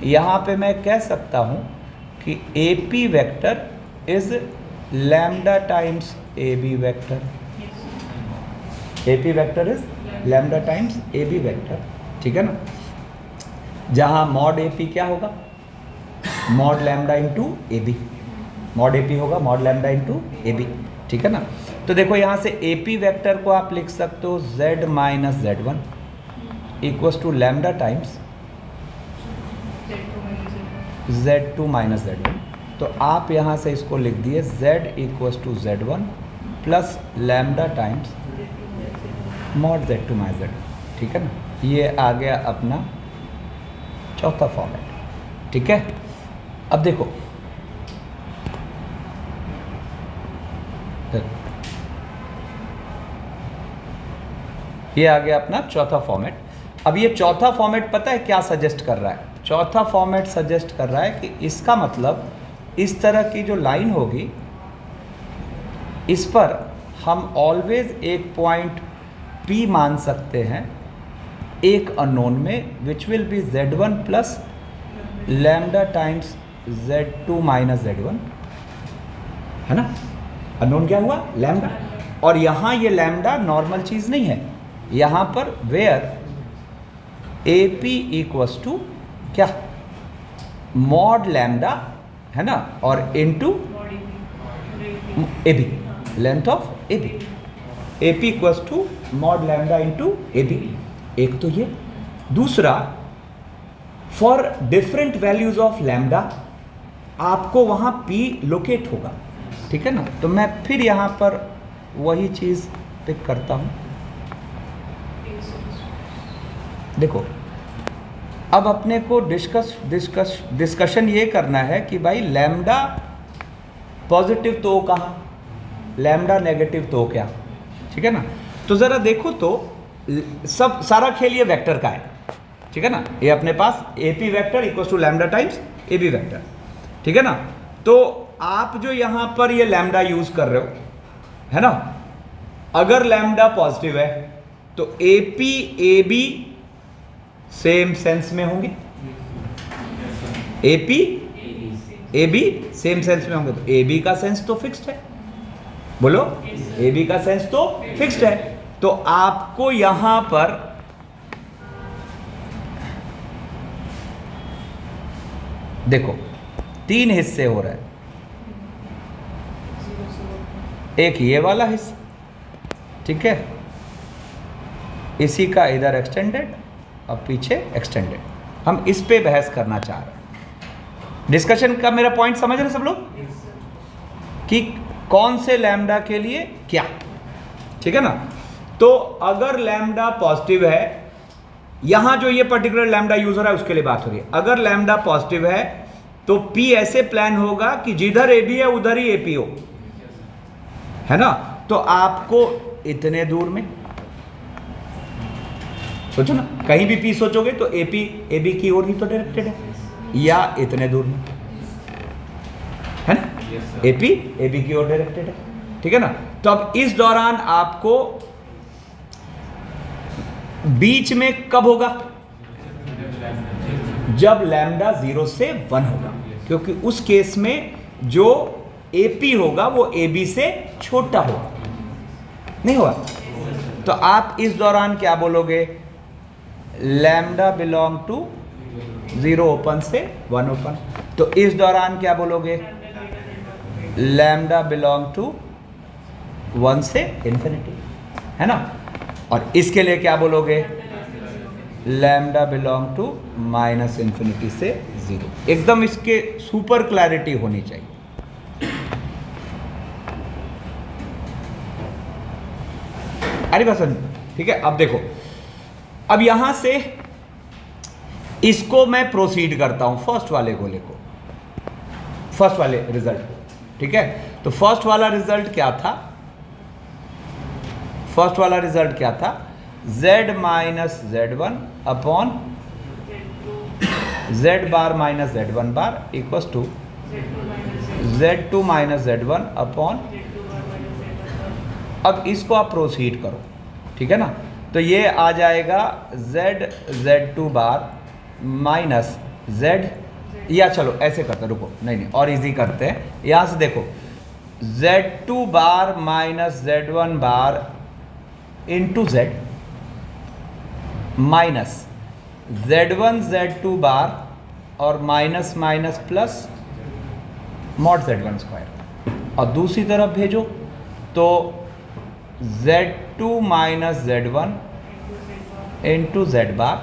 यहाँ पे मैं कह सकता हूँ कि AP vector is lambda times AB vector, AP vector is lambda times AB vector, ठीक है ना। जहाँ मॉड AP क्या होगा, mod lambda into AB, mod AP होगा मॉड लैम्डा इंटू AB, ठीक है ना। तो देखो यहाँ से AP वेक्टर को आप लिख सकते हो z minus z1 equals to lambda times z2 minus z1। तो आप यहाँ से इसको लिख दिए z equals to z1 plus lambda times mod z2 minus z1, ठीक है ना। ये आ गया अपना चौथा फॉर्मेट, ठीक है। अब देखो ये आ गया अपना चौथा फॉर्मेट। अब ये चौथा फॉर्मेट पता है क्या सजेस्ट कर रहा है, चौथा फॉर्मेट सजेस्ट कर रहा है कि इसका मतलब इस तरह की जो लाइन होगी इस पर हम ऑलवेज एक पॉइंट P मान सकते हैं एक अननोन में, which will be z1 plus lambda times z2 minus z1, है ना। अननोन क्या हुआ, लैम्डा। और यहाँ ये लैम्डा नॉर्मल चीज़ नहीं है, यहाँ पर वेयर AP इक्वल्स टू क्या, मॉड लैम्डा, है ना, और into AB, length of AB, AP equals to mod lambda into AB। एक तो ये, दूसरा for different values of lambda आपको वहाँ P लोकेट होगा, ठीक है ना। तो मैं फिर यहाँ पर वही चीज़ पिक करता हूँ। देखो अब अपने को डिस्कशन ये करना है कि भाई लैम्डा पॉजिटिव तो कहाँ, लैम्डा नेगेटिव तो क्या, ठीक है ना। तो ज़रा देखो तो सब सारा खेल ये वेक्टर का है, ठीक है ना। ये अपने पास AP vector equals to lambda times AB vector, ठीक है ना। तो आप जो यहाँ पर ये लैम्डा यूज़ कर रहे हो, है ना, अगर लैम्डा पॉजिटिव है तो AP AB सेम सेंस में होंगे, AP AB सेम सेंस में होंगे, तो AB का सेंस तो फिक्स्ड है, बोलो AB का सेंस तो फिक्स्ड है। तो आपको यहां पर देखो 3 हिस्से हो रहे हैं, एक ये वाला हिस्सा, ठीक है, इसी का इधर एक्सटेंडेड और पीछे एक्सटेंडेड। हम इस पे बहस करना चाह रहे हैं, डिस्कशन का मेरा पॉइंट समझ रहे सब लोग कि कौन से लैम्डा के लिए क्या, ठीक है ना। तो अगर लैम्डा पॉजिटिव है, यहां जो ये पर्टिकुलर लैम्डा यूज हो रहा है उसके लिए बात हो रही है, अगर लैम्डा पॉजिटिव है तो P ऐसे प्लान होगा कि जिधर AB है उधर ही AP हो, है ना। तो आपको इतने दूर में सोचो ना, कहीं भी P सोचोगे तो AP AB की ओर ही तो डायरेक्टेड है, या इतने दूर में, है ना, AP AB की ओर डायरेक्टेड है, ठीक है ना। तो अब इस दौरान आपको बीच में कब होगा, जब लैम्डा 0 से 1 होगा, क्योंकि उस केस में जो AP होगा वो AB से छोटा होगा, नहीं होगा। तो आप इस दौरान क्या बोलोगे, लैम्डा बिलोंग टू 0 ओपन से 1 ओपन। तो इस दौरान क्या बोलोगे, लैम्डा बिलोंग टू 1 से इन्फिनिटी, है ना। और इसके लिए क्या बोलोगे, lambda belong to minus infinity से 0। एकदम इसके सुपर क्लैरिटी होनी चाहिए। अरे बस, ठीक है। अब देखो, अब यहां से इसको मैं प्रोसीड करता हूं फर्स्ट वाले गोले को, फर्स्ट वाले रिजल्ट को, ठीक है। तो फर्स्ट वाला रिजल्ट क्या था, फर्स्ट वाला रिजल्ट क्या था, z minus z1 upon z bar minus z1 bar equals to z2 minus z1 upon, अब इसको आप प्रोसीड करो, ठीक है ना। तो ये आ जाएगा z2 बार माइनस z, या चलो ऐसे करते हैं, रुको नहीं और इजी करते हैं। यहां से देखो, z2 bar minus z1 bar into z minus z1 z2 bar और minus minus plus mod z1 square, और दूसरी तरफ भेजो तो z2 minus z1 into z बार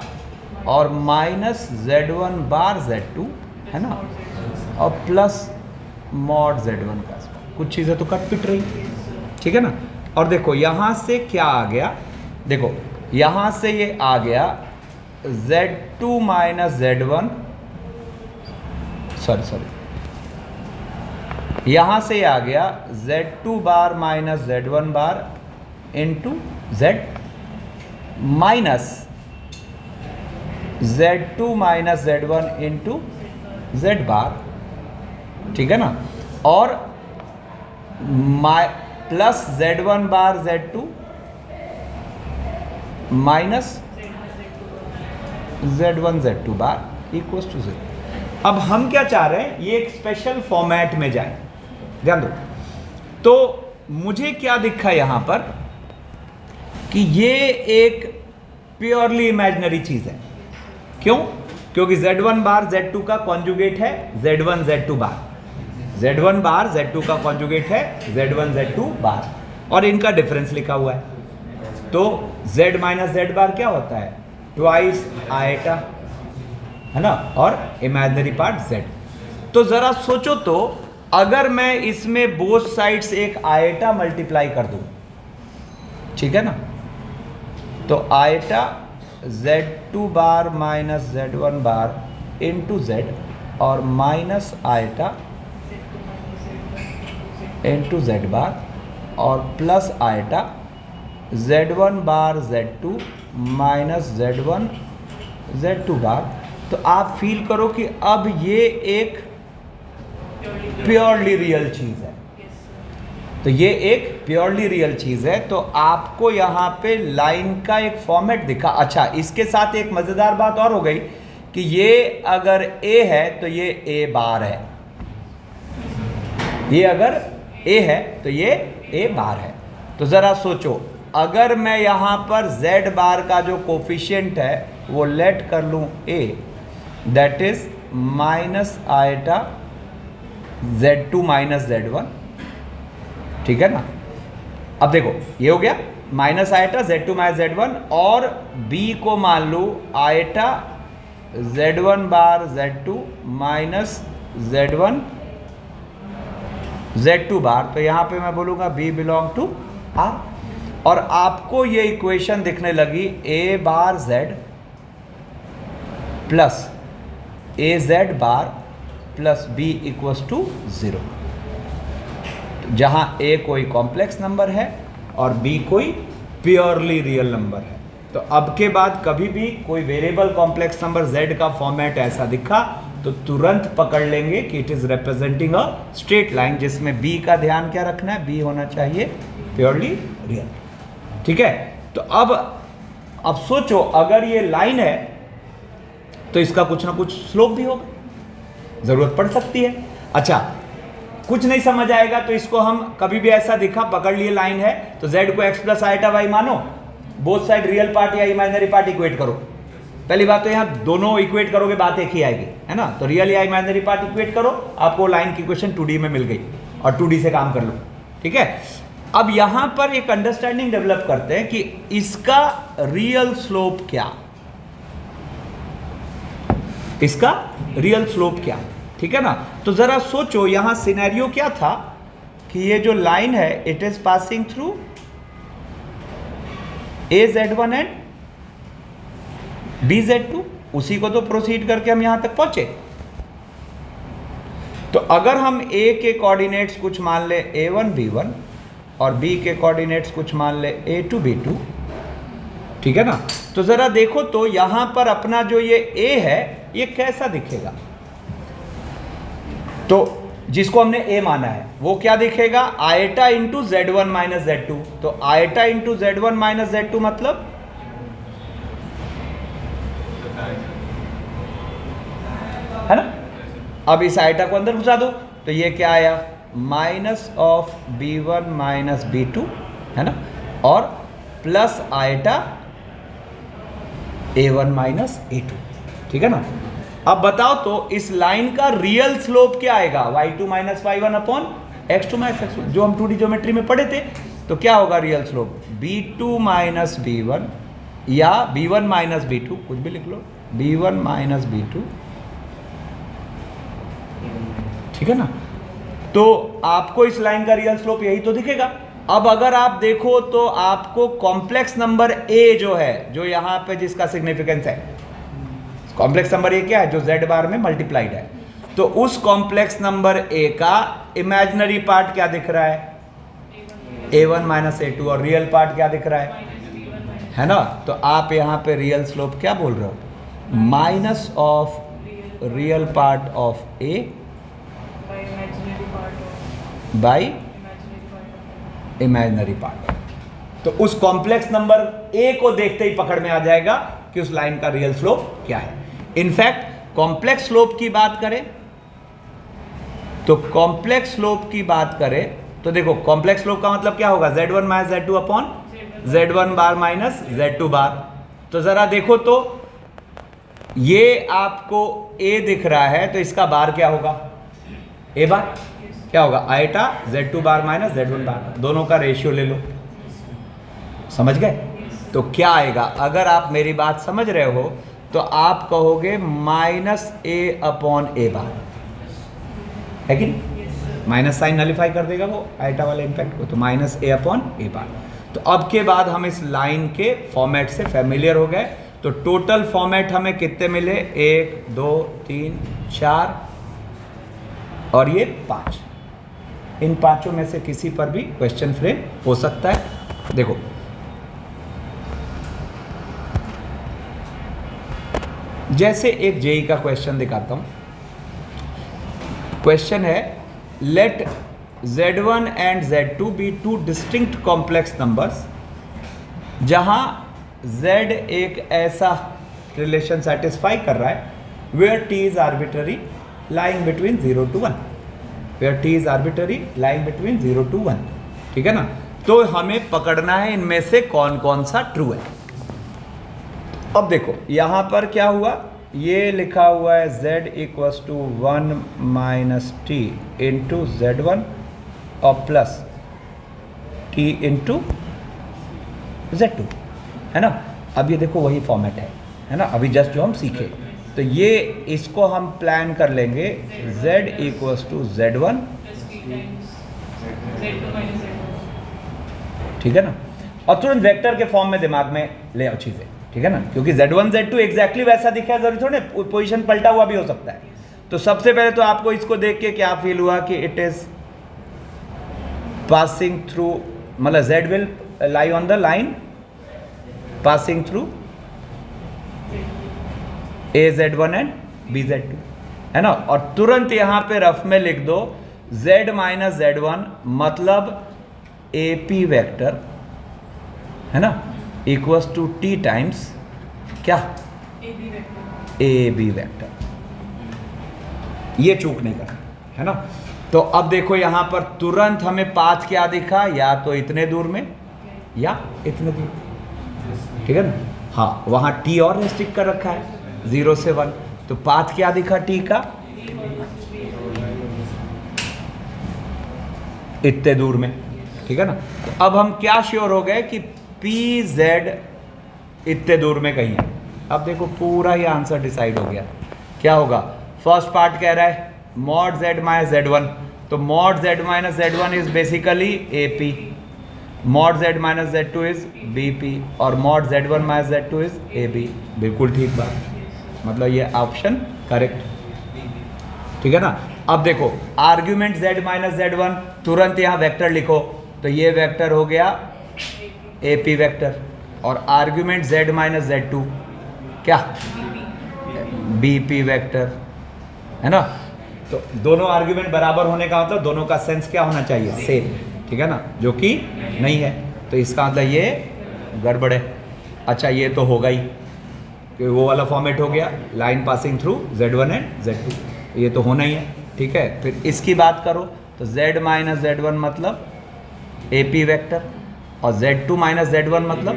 और माइनस z1 बार z2, है ना, और प्लस मॉड z1 का स्क्वायर। कुछ चीज़ें तो कट पिट रही, ठीक है ना। और देखो यहाँ से क्या आ गया, देखो यहाँ से ये आ गया z2 माइनस z1, सॉरी यहाँ से आ गया z2 bar minus z1 bar into z minus z2 minus z1 into z bar, ठीक है ना, और plus z1 bar z2 minus z1 z2 bar equals to 0। अब हम क्या चाह रहे हैं, ये एक स्पेशल फॉर्मेट में जाए, ध्यान दो। तो मुझे क्या दिखा यहां पर कि ये एक प्योरली इमेजिनरी चीज है। क्यों? क्योंकि z1 बार z2 का कॉन्जुगेट है z1 z2 बार, z1 बार z2 का कॉन्जुगेट है z1 z2 बार, और इनका डिफरेंस लिखा हुआ है। तो z माइनस z बार क्या होता है, ट्वाइस आएटा, है ना, और इमेजिनरी पार्ट z। तो जरा सोचो, तो अगर मैं इसमें बोथ साइड्स एक आएटा मल्टीप्लाई कर दूं, ठीक है ना, तो आएटा z2 bar minus z1 bar into z और माइनस आएटा इंटू z बार और plus आएटा z1 bar z2 minus z1 z2 बार। तो आप फील करो कि अब ये एक प्योरली रियल चीज़ है। तो ये एक प्योरली रियल चीज़ है। तो आपको यहाँ पे लाइन का एक फॉर्मेट दिखा। अच्छा, इसके साथ एक मज़ेदार बात और हो गई कि ये अगर a है तो ये a बार है, ये अगर a है तो ये a बार है। तो ज़रा सोचो, अगर मैं यहाँ पर z बार का जो कोफिशिएंट है वो लेट कर लूँ a, that is minus iota z2 minus z1, ठीक है ना। अब देखो ये हो गया minus iota z2 minus z1, और b को मान लो आएटा z1 bar z2 minus Z1 Z2 बार, तो यहाँ पे मैं बोलूँगा B बिलोंग टू R, और आपको ये इक्वेशन दिखने लगी A bar Z plus AZ bar plus B equals to 0, जहाँ A कोई कॉम्प्लेक्स नंबर है और B कोई प्योरली रियल नंबर है। तो अब के बाद कभी भी कोई वेरिएबल कॉम्प्लेक्स नंबर Z का फॉर्मेट ऐसा दिखा तो तुरंत पकड़ लेंगे कि it is representing a straight line, जिसमें B का ध्यान क्या रखना है, B होना चाहिए प्योरली रियल। ठीक है, तो अब सोचो अगर ये लाइन है तो इसका कुछ ना कुछ स्लोप भी होगा, ज़रूरत पड़ सकती है। अच्छा, कुछ नहीं समझ आएगा तो इसको हम कभी भी ऐसा दिखा, पकड़ लिए लाइन है तो Z को x प्लस आइटा वाई मानो, बोथ साइड रियल पार्ट या इमेजिनरी पार्ट इक्वेट करो। पहली बात तो यहाँ दोनों इक्वेट करोगे बात एक ही आएगी, है ना। तो रियल या इमेजिनरी पार्ट इक्वेट करो, आपको लाइन की इक्वेशन 2D में मिल गई और 2D से काम कर लो। ठीक है, अब यहाँ पर एक अंडरस्टैंडिंग डेवलप करते हैं कि इसका रियल स्लोप क्या, इसका रियल स्लोप क्या। ठीक है ना, तो जरा सोचो यहाँ सिनेरियो क्या था कि ये जो लाइन है it is passing through AZ1 and BZ2, उसी को तो प्रोसीड करके हम यहां तक पहुंचे। तो अगर हम A के कोऑर्डिनेट्स कुछ मान ले A1 B1 और B के कोऑर्डिनेट्स कुछ मान ले A2 B2, ठीक है ना, तो जरा देखो तो यहां पर अपना जो ये A है ये कैसा दिखेगा। तो जिसको हमने A माना है वो क्या दिखेगा, eta into Z1 minus Z2। तो eta into Z1 minus Z2 मतलब है ना। अब इस आयटा को अंदर घुसा दो तो ये क्या आया, minus of B1 minus B2, है ना, और plus eta A1 minus A2। ठीक है ना। अब बताओ तो इस लाइन का रियल स्लोप क्या आएगा, y2 minus y1 upon x2 minus x1, जो हम 2D ज्योमेट्री में पढ़े थे। तो क्या होगा real slope, b2 minus b1 या b1 माइनस b2, कुछ भी लिख लो, b1 माइनस b2। ठीक है ना, तो आपको इस लाइन का रियल स्लोप यही तो दिखेगा। अब अगर आप देखो तो आपको कॉम्प्लेक्स नंबर a जो है, जो यहाँ पे जिसका सिग्निफिकेंस है, कॉम्प्लेक्स नंबर ए क्या है, जो Z बार में मल्टीप्लाइड है, तो उस कॉम्प्लेक्स नंबर A का इमेजिनरी पार्ट क्या दिख रहा है, A1 माइनस A2, और रियल पार्ट क्या दिख रहा है ना। तो आप यहाँ पे रियल स्लोप क्या बोल रहे हो, minus of real part of A by imaginary part. तो उस कॉम्प्लेक्स नंबर A को देखते ही पकड़ में आ जाएगा कि उस लाइन का रियल स्लोप क्या है। इनफैक्ट कॉम्प्लेक्स स्लोप की बात करें तो कॉम्प्लेक्स स्लोप की बात करें तो देखो कॉम्प्लेक्स स्लोप का मतलब क्या होगा, Z1 minus Z2 upon Z1 बार माइनस Z2 बार। तो जरा देखो तो ये आपको A दिख रहा है तो इसका बार क्या होगा, A बार क्या होगा, eta Z2 bar minus Z1 बार, दोनों का रेशियो ले लो। समझ गए। तो क्या आएगा, अगर आप मेरी बात समझ रहे हो तो आप कहोगे माइनस A अपॉन A बार, है कि नहीं, माइनस साइन नलिफाई कर देगा वो आयटा वाले इम्पैक्ट को, तो माइनस A अपॉन A बार। तो अब के बाद हम इस लाइन के फॉर्मेट से फैमिलियर हो गए। तो टोटल फॉर्मेट हमें कितने मिले, 1 2 3 4 और ये 5। इन पांचों में से किसी पर भी क्वेश्चन फ्रेम हो सकता है। देखो जैसे एक जेई का क्वेश्चन दिखाता हूं। क्वेश्चन है let Z1 and Z2 be two distinct complex numbers, जहां Z एक ऐसा रिलेशन सेटिस्फाई कर रहा है where T is arbitrary lying between 0 to 1, where T is arbitrary lying between 0 to 1। ठीक है ना। तो हमें पकड़ना है इनमें से कौन कौन सा ट्रू है। अब देखो यहां पर क्या हुआ, ये लिखा हुआ है Z equals to 1 minus T into Z1 और प्लस T इंटू Z2, है ना। अब ये देखो वही फॉर्मेट है ना, अभी जस्ट जो हम सीखे। तो ये इसको हम प्लान कर लेंगे z इक्वल्स टू Z1, ठीक है ना, और तुरंत वेक्टर के फॉर्म में दिमाग में ले आओ चीजें, ठीक है ना, क्योंकि Z1 Z2 एग्जैक्टली वैसा दिखा है, जरूरी थोड़े पोजीशन पलटा हुआ भी हो सकता है। तो सबसे पहले तो आपको इसको देख के क्या फील हुआ कि इट इज पासिंग थ्रू, मतलब Z will lie on the line passing through AZ1 and BZ2, है ना, और तुरंत यहां पे रफ में लिख दो Z माइनस Z1 मतलब AP वेक्टर, है ना, इक्वल्स टू T टाइम्स क्या AB वेक्टर। ये चूक नहीं करना, है ना। तो अब देखो यहां पर तुरंत हमें पाथ क्या दिखा, या तो इतने दूर में या इतने दूर, ठीक है ना। हाँ, वहां T और रिस्ट्रिक्ट कर रखा है 0 से 1, तो पाथ क्या दिखा T का, इतने दूर में, ठीक है ना। तो अब हम क्या श्योर हो गए कि PZ इतने दूर में कहीं है। अब देखो पूरा ही आंसर डिसाइड हो गया। क्या होगा, फर्स्ट पार्ट कह रहा है मॉड Z माइनस Z1, तो mod Z minus Z1 is basically AP, mod Z minus Z2 is BP, और mod Z1 minus Z2 is AB। बिल्कुल ठीक बात, मतलब ये ऑप्शन करेक्ट, ठीक है ना। अब देखो आर्ग्यूमेंट Z माइनस Z1, तुरंत यहाँ वेक्टर लिखो, तो ये वेक्टर हो गया AP वेक्टर, और आर्ग्यूमेंट Z माइनस Z2 क्या BP वेक्टर, है ना। तो दोनों आर्ग्यूमेंट बराबर होने का मतलब दोनों का सेंस क्या होना चाहिए, सेम, ठीक है ना, जो कि नहीं है, तो इसका मतलब ये गड़बड़ है। अच्छा, ये तो होगा ही, कि वो वाला फॉर्मेट हो गया, line passing through Z1 and Z2, ये तो होना ही है, ठीक है। फिर इसकी बात करो तो Z माइनस Z1 मतलब AP वेक्टर, और Z2 माइनस Z1 मतलब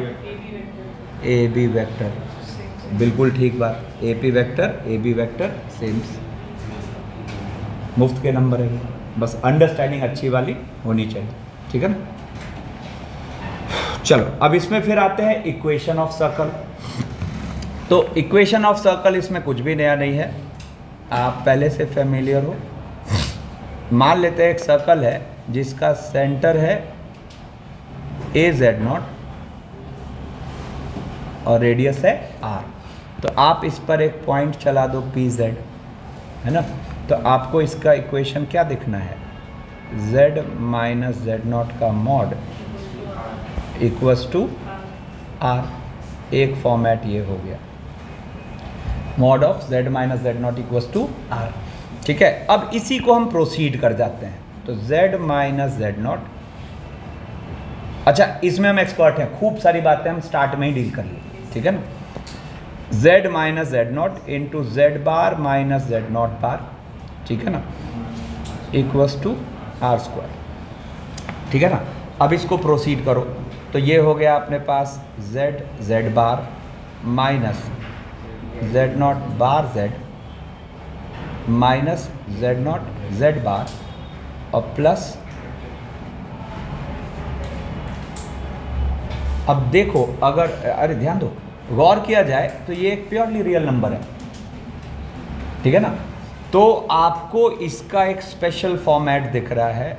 AB वेक्टर। बिल्कुल ठीक बात, AP vector AB vector same, मुफ्त के नंबर है, बस अंडरस्टैंडिंग अच्छी वाली होनी चाहिए, ठीक है ना। चलो अब इसमें फिर आते हैं इक्वेशन ऑफ सर्कल। तो इक्वेशन ऑफ सर्कल इसमें कुछ भी नया नहीं है, आप पहले से फेमिलियर हो। मान लेते हैं एक सर्कल है जिसका सेंटर है AZ0 और रेडियस है R, तो आप इस पर एक पॉइंट चला दो PZ, है ना। तो आपको इसका इक्वेशन क्या दिखना है, Z माइनस Z0 का मॉड इक्वल्स टू R, एक फॉर्मेट ये हो गया, mod of Z minus Z0 equals to R, ठीक है। अब इसी को हम प्रोसीड कर जाते हैं, तो Z माइनस Z0, अच्छा इसमें हम एक्सपर्ट हैं, खूब सारी बातें हम स्टार्ट में ही डील कर लिए, ठीक है ना। Z minus Z0 into Z bar minus Z0 बार, ठीक है ना, इक्वल्स टू R², ठीक है ना। अब इसको प्रोसीड करो, तो ये हो गया अपने पास Z बार माइनस Z0 बार Z माइनस Z0 Z बार और प्लस, अब देखो अगर, अरे ध्यान दो, गौर किया जाए तो ये एक प्योरली रियल नंबर है, ठीक है ना। तो आपको इसका एक स्पेशल फॉर्मेट दिख रहा है,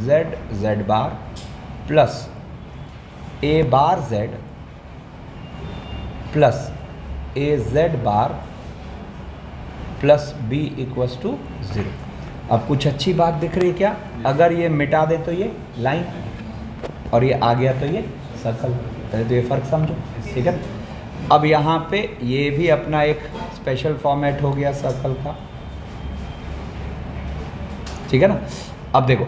Z bar plus A bar Z plus AZ bar plus B equals to 0। अब कुछ अच्छी बात दिख रही है क्या, अगर ये मिटा दे तो ये लाइन, और ये आ गया तो ये सर्कल, पहले तो ये फर्क समझो, ठीक है। अब यहाँ पे ये भी अपना एक स्पेशल फॉर्मेट हो गया सर्कल का, ठीक है ना। अब देखो,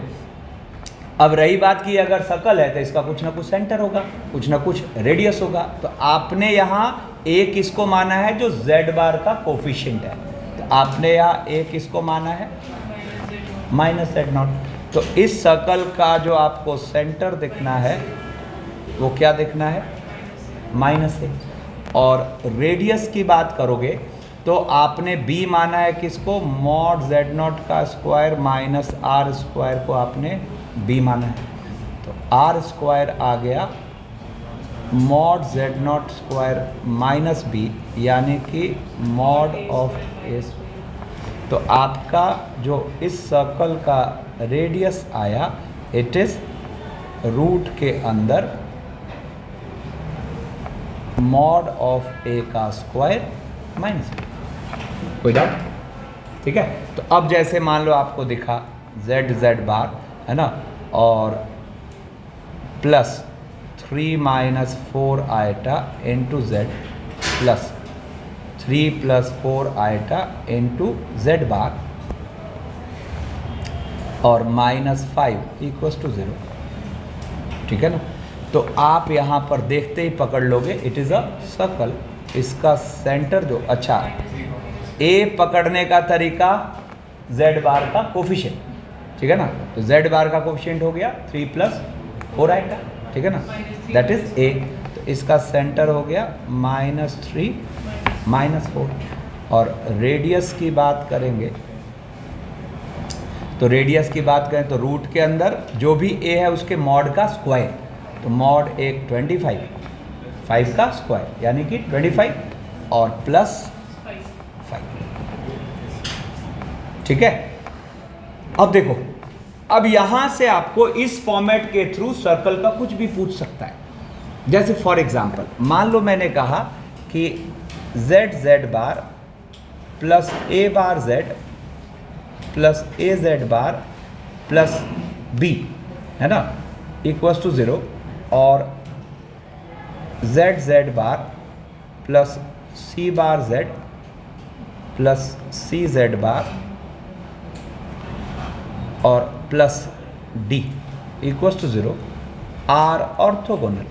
अब रही बात कि अगर सर्कल है तो इसका कुछ ना कुछ सेंटर होगा, कुछ ना कुछ रेडियस होगा, तो आपने यहाँ एक इसको माना है जो Z बार का कोफिशिएंट है, तो आपने यहाँ एक इसको माना है माइनस Z0। तो इस सर्कल का जो आपको सेंटर दिखना है वो क्या दिखना है, माइनस है। और रेडियस की बात करोगे तो आपने B माना है किसको, मॉड Z0 का स्क्वायर माइनस R² को आपने B माना है, तो R² आ गया mod z naught square minus b, यानी कि मॉड ऑफ ए। तो आपका जो इस सर्कल का रेडियस आया, इट इज रूट के अंदर मॉड ऑफ ए का स्क्वायर माइनस बी। कोई डाउट? ठीक है। तो अब जैसे मान लो आपको दिखा जेड जेड बार है ना, और plus 3 minus 4 iota into z plus 3 plus 4 iota into z bar और माइनस 5 इक्वल्स टू 0। ठीक है ना। तो आप यहाँ पर देखते ही पकड़ लोगे, इट इज़ अ सर्कल। इसका सेंटर जो, अच्छा, ए पकड़ने का तरीका जेड बार का कोफिशिएंट, ठीक है ना। तो जेड बार का कोफिशिएंट हो गया 3 प्लस 4 आएगा, ठीक है ना, दैट इज ए। तो इसका सेंटर हो गया -3 -4। और रेडियस की बात करेंगे, तो रेडियस की बात करें तो रूट के अंदर जो भी ए है उसके मॉड का स्क्वायर, तो मॉड एक 25 5 का स्क्वायर यानी कि 25 और प्लस 5। ठीक है। अब देखो, अब यहां से आपको इस फॉर्मेट के थ्रू सर्कल का कुछ भी पूछ सकता है। जैसे फॉर एग्जांपल मान लो मैंने कहा कि z z bar plus a bar z plus a z bar plus b, है ना, इक्वल्स टू 0, और z z bar plus c bar z plus c z bar और plus d equals to 0 are orthogonal.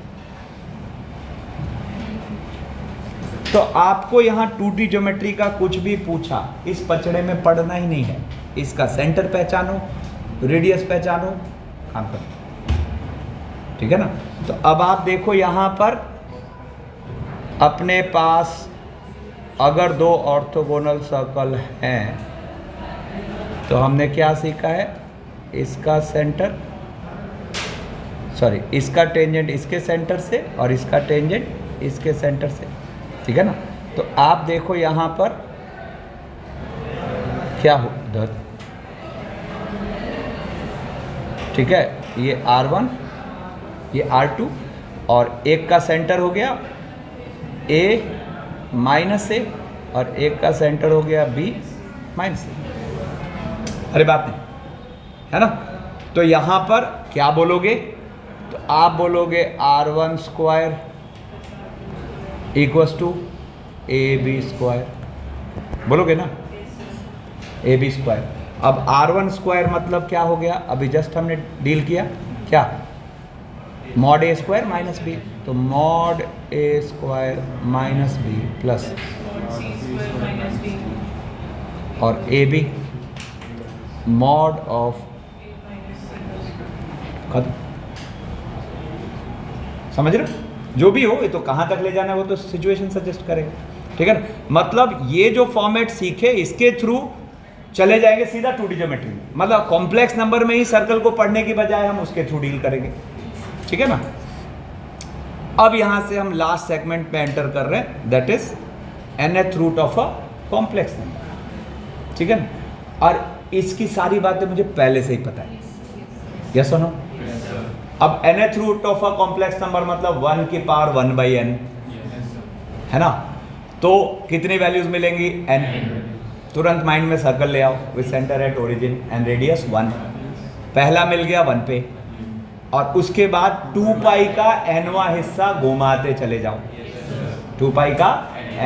तो आपको यहाँ 2D geometry का कुछ भी पूछा, इस पचड़े में पढ़ना ही नहीं है। इसका सेंटर पहचानो, रेडियस पहचानो, काम करो, ठीक है ना। तो अब आप देखो यहाँ पर अपने पास अगर दो ऑर्थोगोनल सर्कल हैं तो हमने क्या सीखा है, इसका सेंटर, सॉरी, इसका टेंजेंट इसके सेंटर से और इसका टेंजेंट इसके सेंटर से, ठीक है ना। तो आप देखो यहाँ पर क्या हो उधर, ठीक है, ये R1 ये R2 और एक का सेंटर हो गया A माइनस ए और एक का सेंटर हो गया B माइनस ए। अरे बात नहीं, है ना। तो यहाँ पर क्या बोलोगे, तो आप बोलोगे R1 square equals to AB square, बोलोगे ना, AB स्क्वायर। अब R1 स्क्वायर मतलब क्या हो गया, अभी जस्ट हमने डील किया क्या, मॉड ए स्क्वायर माइनस बी, तो मॉड ए स्क्वायर माइनस बी प्लस और ए बी मॉड ऑफ, खत्म। समझ रहे हो, जो भी हो, ये तो कहाँ तक ले जाना है वो तो सिचुएशन सजेस्ट करेगा, ठीक है ना। मतलब ये जो फॉर्मेट सीखे इसके थ्रू चले जाएंगे सीधा 2D ज्योमेट्री में, मतलब कॉम्प्लेक्स नंबर में ही सर्कल को पढ़ने की बजाय हम उसके थ्रू डील करेंगे, ठीक है ना। अब यहां से हम लास्ट सेगमेंट में एंटर कर रहे हैं, that is nth root of a complex number, ठीक है ना। और इसकी सारी बातें मुझे पहले से ही पता है, यस और नो। अब nth root of a complex number मतलब 1 की पावर 1/n, है ना। तो कितनी वैल्यूज मिलेंगी, n। तुरंत माइंड में सर्कल ले आओ with centre at origin and radius 1। पहला मिल गया 1 पे, और उसके बाद 2 पाई का nवां हिस्सा घुमाते चले जाओ, 2 पाई का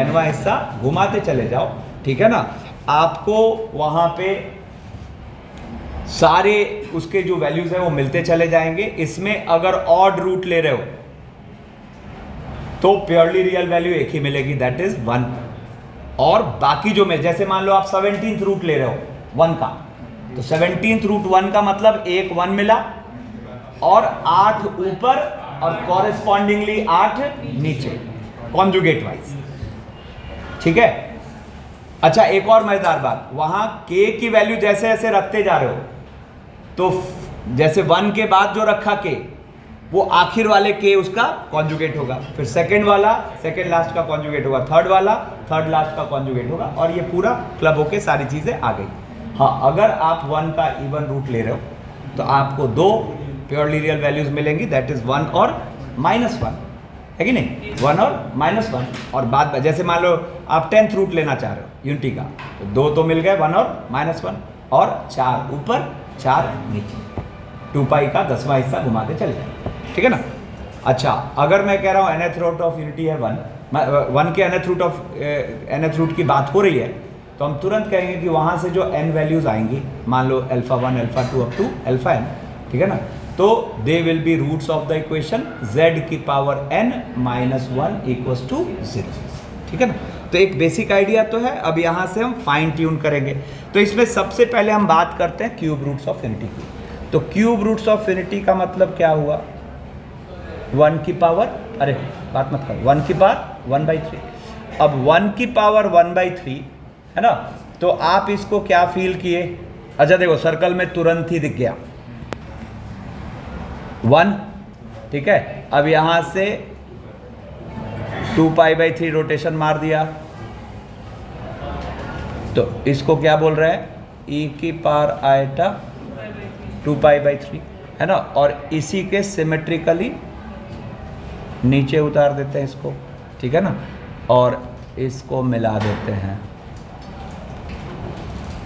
nवां हिस्सा घुमाते चले जाओ, ठीक है ना। आपको वहां पे सारे उसके जो वैल्यूज है वो मिलते चले जाएंगे। इसमें अगर ऑड रूट ले रहे हो तो प्योरली रियल वैल्यू एक ही मिलेगी, दैट इज 1। और बाकी जो में, जैसे मान लो आप 17th रूट ले रहे हो 1 का, तो 17th रूट 1 का मतलब एक 1 मिला और 8 ऊपर और कॉरेस्पॉन्डिंगली 8 नीचे, कॉन्जुगेट वाइज, ठीक है। अच्छा, एक और मजेदार बात, वहां k की वैल्यू जैसे जैसे रखते जा रहे हो, तो जैसे 1 के बाद जो रखा k, वो आखिर वाले के उसका कॉन्जुगेट होगा, फिर सेकंड वाला सेकंड लास्ट का कॉन्जुगेट होगा, थर्ड वाला थर्ड लास्ट का कॉन्जुगेट होगा, और ये पूरा क्लब होके सारी चीज़ें आ गई। हाँ, अगर आप 1 का इवन रूट ले रहे हो तो आपको 2 प्योरली रियल वैल्यूज मिलेंगी, दैट इज 1 और -1, है कि नहीं, 1 और -1। और बाद जैसे मान लो आप 10th रूट लेना चाह रहे हो यूनिटी का, तो 2 तो मिल गए, 1 और -1, और 4 ऊपर 4 नीचे, 2 पाई का 10वां हिस्सा घुमा के चल जाए, ठीक है ना। अच्छा, अगर मैं कह रहा हूँ nth रूट ऑफ यूनिटी है 1 के nth रूट की बात हो रही है, तो हम तुरंत कहेंगे कि वहाँ से जो n वैल्यूज़ आएंगी, मान लो α1 α2 अप टू αn, ठीक है ना, तो they will be roots of the equation z की पावर n -1 इक्वल्स टू 0, ठीक है ना। तो एक बेसिक आइडिया तो है। अब यहाँ से हम फाइन ट्यून करेंगे। तो इसमें सबसे पहले हम बात करते हैं क्यूब रूट्स ऑफ इन्फिनिटी की। तो क्यूब रूट्स ऑफ इन्फिनिटी का मतलब क्या हुआ, 1 की पावर, अरे बात मत करो, 1 की पावर 1/3। अब 1 की पावर 1/3 है ना, तो आप इसको क्या फील किए, अच्छा देखो सर्कल में तुरंत ही दिख गया 1, ठीक है। अब यहां से 2π/3 रोटेशन मार दिया, तो इसको क्या बोल रहे हैं, e की पावर आयटा 2π/3, है ना। और इसी के सिमेट्रिकली नीचे उतार देते हैं इसको, ठीक है ना, और इसको मिला देते हैं,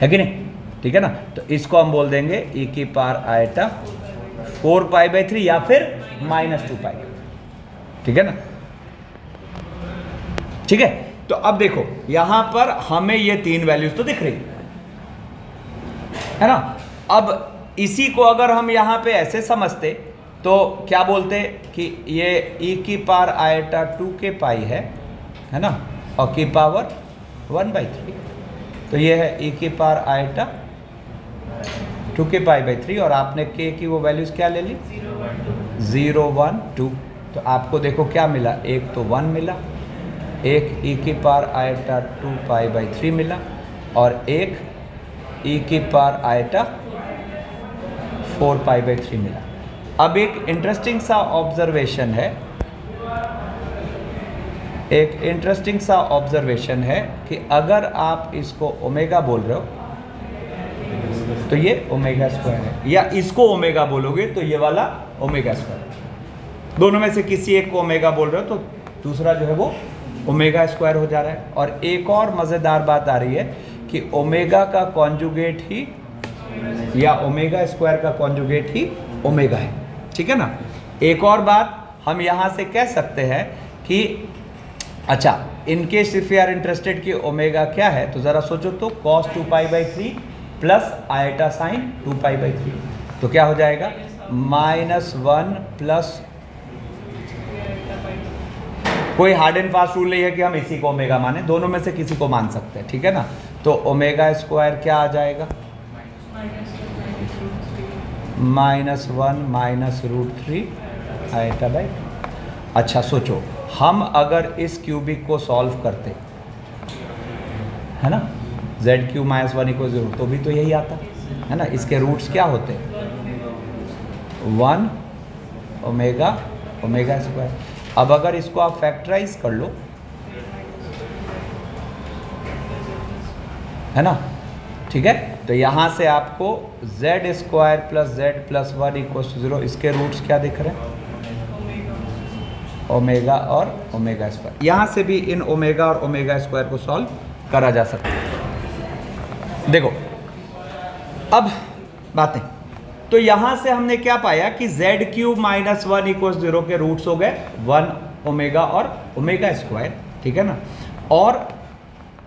है कि नहीं, ठीक है ना। तो इसको हम बोल देंगे e की पावर आयटा 4π/3 या फिर -2π, ठीक है ना, ठीक है। तो अब देखो यहां पर हमें ये 3 वैल्यूज तो दिख रही है ना। अब इसी को अगर हम यहां पे ऐसे समझते तो क्या बोलते कि ये e की पावर आयटा 2k है ना, और की पावर 1/3, तो ये है e की पावर आयटा 2k/3, और आपने k की वो वैल्यूज क्या ले ली, 0 1 2। तो आपको देखो क्या मिला, एक तो 1 मिला, एक e की पावर आयटा 2π/3 मिला, और एक e की पावर आयटा 4π/3 मिला। अब एक इंटरेस्टिंग सा ऑब्जर्वेशन है, एक इंटरेस्टिंग सा ऑब्जर्वेशन है कि अगर आप इसको ओमेगा बोल रहे हो तो ये ओमेगा स्क्वायर है, या इसको ओमेगा बोलोगे तो ये वाला ओमेगा स्क्वायर। दोनों में से किसी एक को ओमेगा बोल रहे हो तो दूसरा जो है वो ओमेगा स्क्वायर हो जा रहा है। और एक और मज़ेदार बात आ रही है कि ओमेगा का कॉन्जुगेट ही, या ओमेगा स्क्वायर का कॉन्जुगेट ही ओमेगा है, ठीक है ना। एक और बात हम यहाँ से कह सकते हैं कि अच्छा, in case if you are interested कि ओमेगा क्या है, तो ज़रा सोचो तो cos 2π/3 प्लस आयटा साइन 2π/3, तो क्या हो जाएगा, -1 प्लस, कोई हार्ड एंड फास्ट रूल नहीं है कि हम इसी को ओमेगा माने, दोनों में से किसी को मान सकते हैं, ठीक है ना। तो ओमेगा स्क्वायर क्या आ जाएगा, -1 -√3 आयटा/। अच्छा सोचो, हम अगर इस क्यूबिक को सॉल्व करते, है ना, z³ -1 = 0, तो भी तो यही आता है ना। इसके रूट्स क्या होते, 1 ओमेगा स्क्वायर। अब अगर इसको आप फैक्टराइज कर लो, है ना, ठीक है, तो यहाँ से आपको z² + z + 1 = 0, इसके रूट्स क्या दिख रहे हैं, ओमेगा और ओमेगा स्क्वायर। यहाँ से भी इन ओमेगा और ओमेगा स्क्वायर को सॉल्व करा जा सकता है। देखो अब बातें, तो यहाँ से हमने क्या पाया कि z³ -1 = 0 के रूट्स हो गए 1 ओमेगा और ओमेगा स्क्वायर, ठीक है ना। और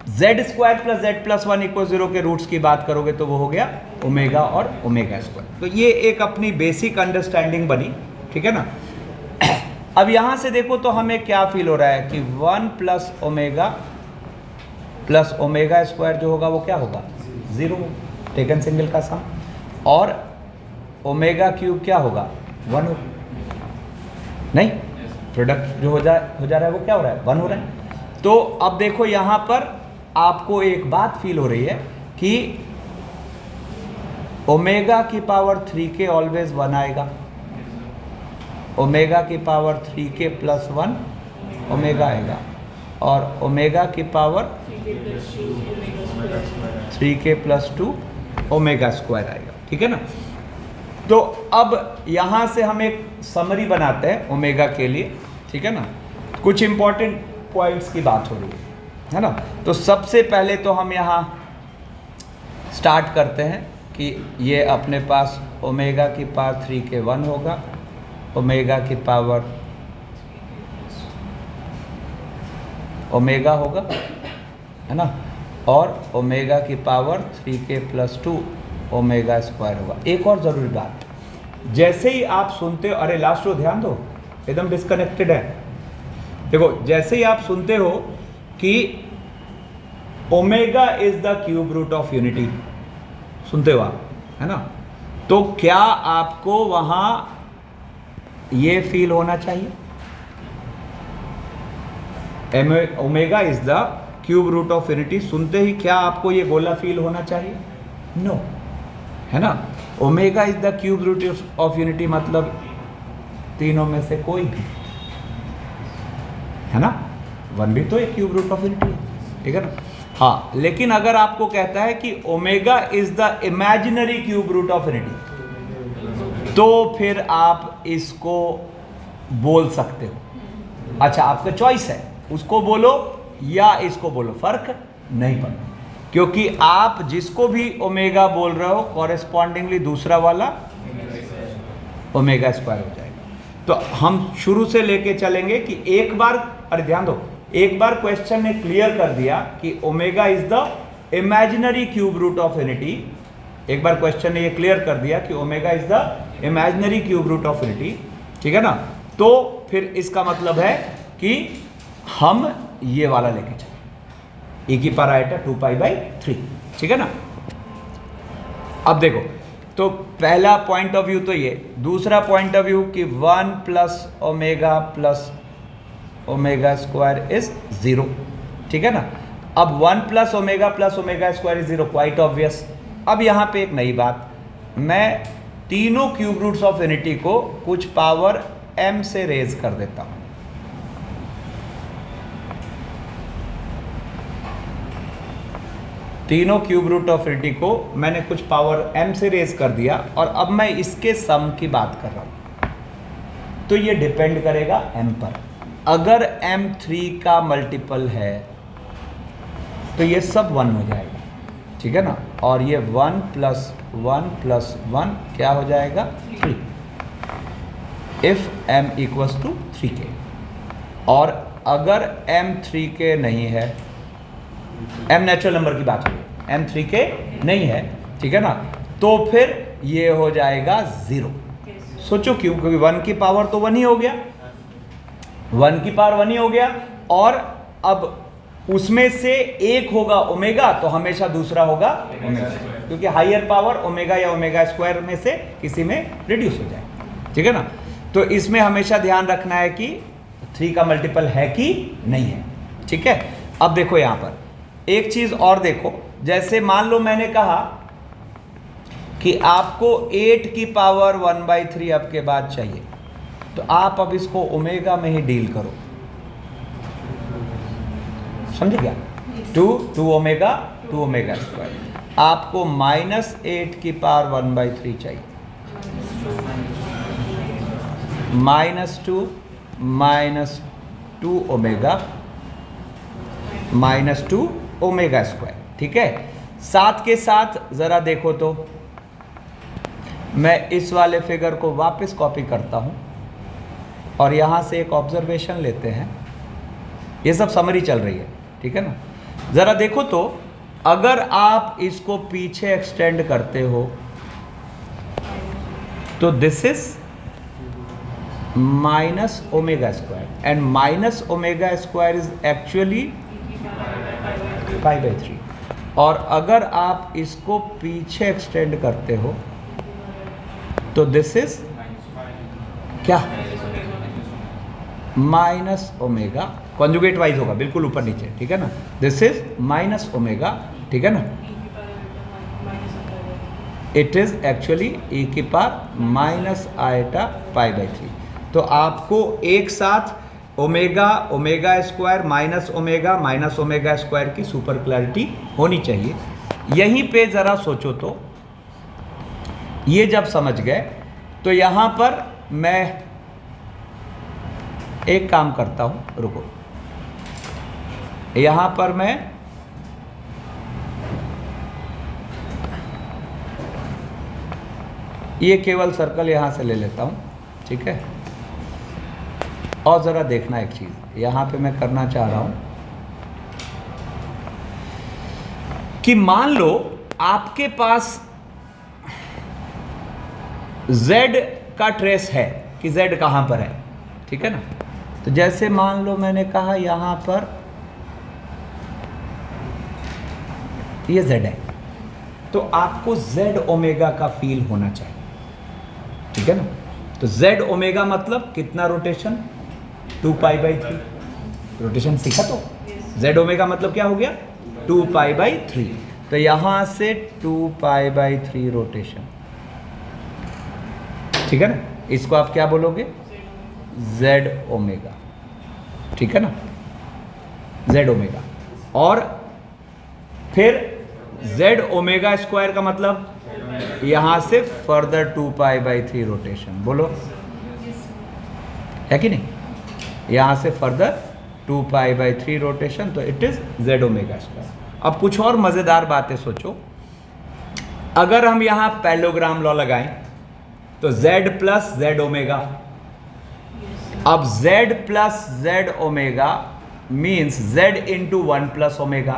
z² + z + 1 = 0 के रूट्स की बात करोगे तो वो हो गया ओमेगा और ओमेगा स्क्वायर। तो ये एक अपनी बेसिक अंडरस्टैंडिंग बनी, ठीक है ना। अब यहाँ से देखो तो हमें क्या फील हो रहा है कि 1 + ओमेगा प्लस ओमेगा स्क्वायर जो होगा वो क्या होगा, 0, टेकन सिंगल का सम, और ओमेगा क्यूब क्या होगा, 1 होगा, नहीं, प्रोडक्ट जो हो जा रहा है वो क्या हो रहा है, 1 हो रहा है। तो अब देखो यहाँ पर आपको एक बात फील हो रही है कि ओमेगा की पावर 3 के ऑलवेज 1 आएगा, ओमेगा की पावर 3k प्लस 1 ओमेगा आएगा, और ओमेगा की power 3k plus 2 omega square आएगा, ठीक है ना। तो अब यहाँ से हम एक समरी बनाते हैं ओमेगा के लिए, ठीक है ना। कुछ इंपॉर्टेंट पॉइंट्स की बात हो रही है ना। तो सबसे पहले तो हम यहाँ स्टार्ट करते हैं कि ये अपने पास ओमेगा की पावर 3k 1 होगा, ओमेगा की पावर ओमेगा होगा, है ना, और ओमेगा की power 3k plus 2 omega square होगा। एक और ज़रूरी बात, जैसे ही आप सुनते हो, अरे लास्ट रो ध्यान दो, एकदम डिस्कनेक्टेड है। देखो, जैसे ही आप सुनते हो कि omega is the cube root of unity, सुनते हो आप, है ना, तो क्या आपको वहां ये फील होना चाहिए, omega is the cube root of unity, सुनते ही क्या आपको ये गोला फील होना चाहिए? नो, है ना। Omega is the cube root of unity मतलब तीनों में से कोई भी, है ना, 1 भी तो एक क्यूब रूट ऑफ यूनिटी है, ठीक है ना। हाँ, लेकिन अगर आपको कहता है कि omega is the imaginary cube root of unity, तो फिर आप इसको बोल सकते हो। अच्छा, आपका चॉइस है, उसको बोलो या इसको बोलो, फर्क नहीं पड़ता, क्योंकि आप जिसको भी ओमेगा बोल रहे हो कॉरेस्पॉन्डिंगली दूसरा वाला ओमेगा स्क्वायर हो जाएगा। तो हम शुरू से लेके चलेंगे कि एक बार, अरे ध्यान दो, एक बार क्वेश्चन ने क्लियर कर दिया कि omega is the imaginary cube root of unity, एक बार क्वेश्चन ने ये क्लियर कर दिया कि omega is the imaginary cube root of unity, ठीक है ना, तो फिर इसका मतलब है कि हम ये वाला लेके चले, e की पावर आइटा 2π/3, ठीक है ना। अब देखो, तो पहला पॉइंट ऑफ व्यू तो ये, दूसरा पॉइंट ऑफ व्यू कि 1 प्लस ओमेगा स्क्वायर इज 0, ठीक है ना। अब 1 plus omega square is 0, quite obvious. अब यहाँ पे एक नई बात, मैं तीनों क्यूब रूट्स ऑफ यूनिटी को कुछ पावर m से रेज कर देता हूँ। तीनों क्यूब रूट ऑफ यूनिटी को मैंने कुछ पावर m से रेज कर दिया, और अब मैं इसके सम की बात कर रहा हूँ। तो ये डिपेंड करेगा m पर। अगर m 3 का मल्टीपल है तो ये सब 1 हो जाएगा, ठीक है ना, और ये 1 प्लस 1 क्या हो जाएगा? 3, if m equals to 3k। और अगर m 3k नहीं है, m नेचुरल नंबर की बात हो रही है, m 3k नहीं है, ठीक है ना, तो फिर ये हो जाएगा 0। सोचो क्यों? क्योंकि 1 की पावर तो 1 ही हो गया, 1 की पावर 1 ही हो गया, और अब उसमें से एक होगा ओमेगा, तो हमेशा दूसरा होगा ओमेगा, क्योंकि हायर पावर ओमेगा या ओमेगा स्क्वायर में से किसी में रिड्यूस हो जाए, ठीक है ना। तो इसमें हमेशा ध्यान रखना है कि 3 का मल्टीपल है कि नहीं है, ठीक है। अब देखो यहाँ पर एक चीज और देखो, जैसे मान लो मैंने कहा कि आपको 8 की पावर 1/3 अब के बाद चाहिए, तो आप अब इसको ओमेगा में ही डील करो, समझे क्या? 2 ओमेगा स्क्वायर, आपको -8 की पावर 1/3 चाहिए, -2 ओमेगा स्क्वायर, ठीक है। साथ के साथ जरा देखो तो मैं इस वाले फिगर को वापस कॉपी करता हूं और यहां से एक ऑब्जर्वेशन लेते हैं। ये सब समरी चल रही है, ठीक है ना। जरा देखो तो अगर आप इसको पीछे एक्सटेंड करते हो तो this is minus omega square, and minus omega square is actually π/3। और अगर आप इसको पीछे एक्सटेंड करते हो तो दिस इज क्या? माइनस ओमेगा, कॉन्जुगेट वाइज होगा, बिल्कुल ऊपर नीचे, ठीक है ना। दिस इज माइनस ओमेगा, ठीक है ना। इट इज एक्चुअली e की पावर -i π/3। तो आपको एक साथ omega, omega square minus omega square की सुपर क्लैरिटी होनी चाहिए। यहीं पे ज़रा सोचो तो, ये जब समझ गए तो यहाँ पर मैं एक काम करता हूँ, रुको, यहाँ पर मैं ये केवल सर्कल यहाँ से ले लेता हूँ, ठीक है। और ज़रा देखना एक चीज़ यहाँ पे मैं करना चाह रहा हूँ कि मान लो आपके पास z का ट्रेस है कि z कहाँ पर है, ठीक है ना। तो जैसे मान लो मैंने कहा यहाँ पर ये z है, तो आपको z ओमेगा का फील होना चाहिए, ठीक है ना। तो z ओमेगा मतलब कितना रोटेशन, 2π/3 रोटेशन सीखा तो। z ओमेगा मतलब क्या हो गया, 2π/3। तो यहाँ से 2π/3 रोटेशन, ठीक है ना। इसको आप क्या बोलोगे, z ओमेगा, ठीक है ना, z ओमेगा। और फिर z ओमेगा स्क्वायर का मतलब यहाँ से फर्दर 2π/3 रोटेशन, बोलो है कि नहीं, यहाँ से फर्दर 2π/3 रोटेशन, तो it is z omega square. अब कुछ और मज़ेदार बातें सोचो, अगर हम यहाँ पैरेललोग्राम लॉ लगाएं तो z प्लस z ओमेगा, अब z plus z omega means z into 1 plus omega,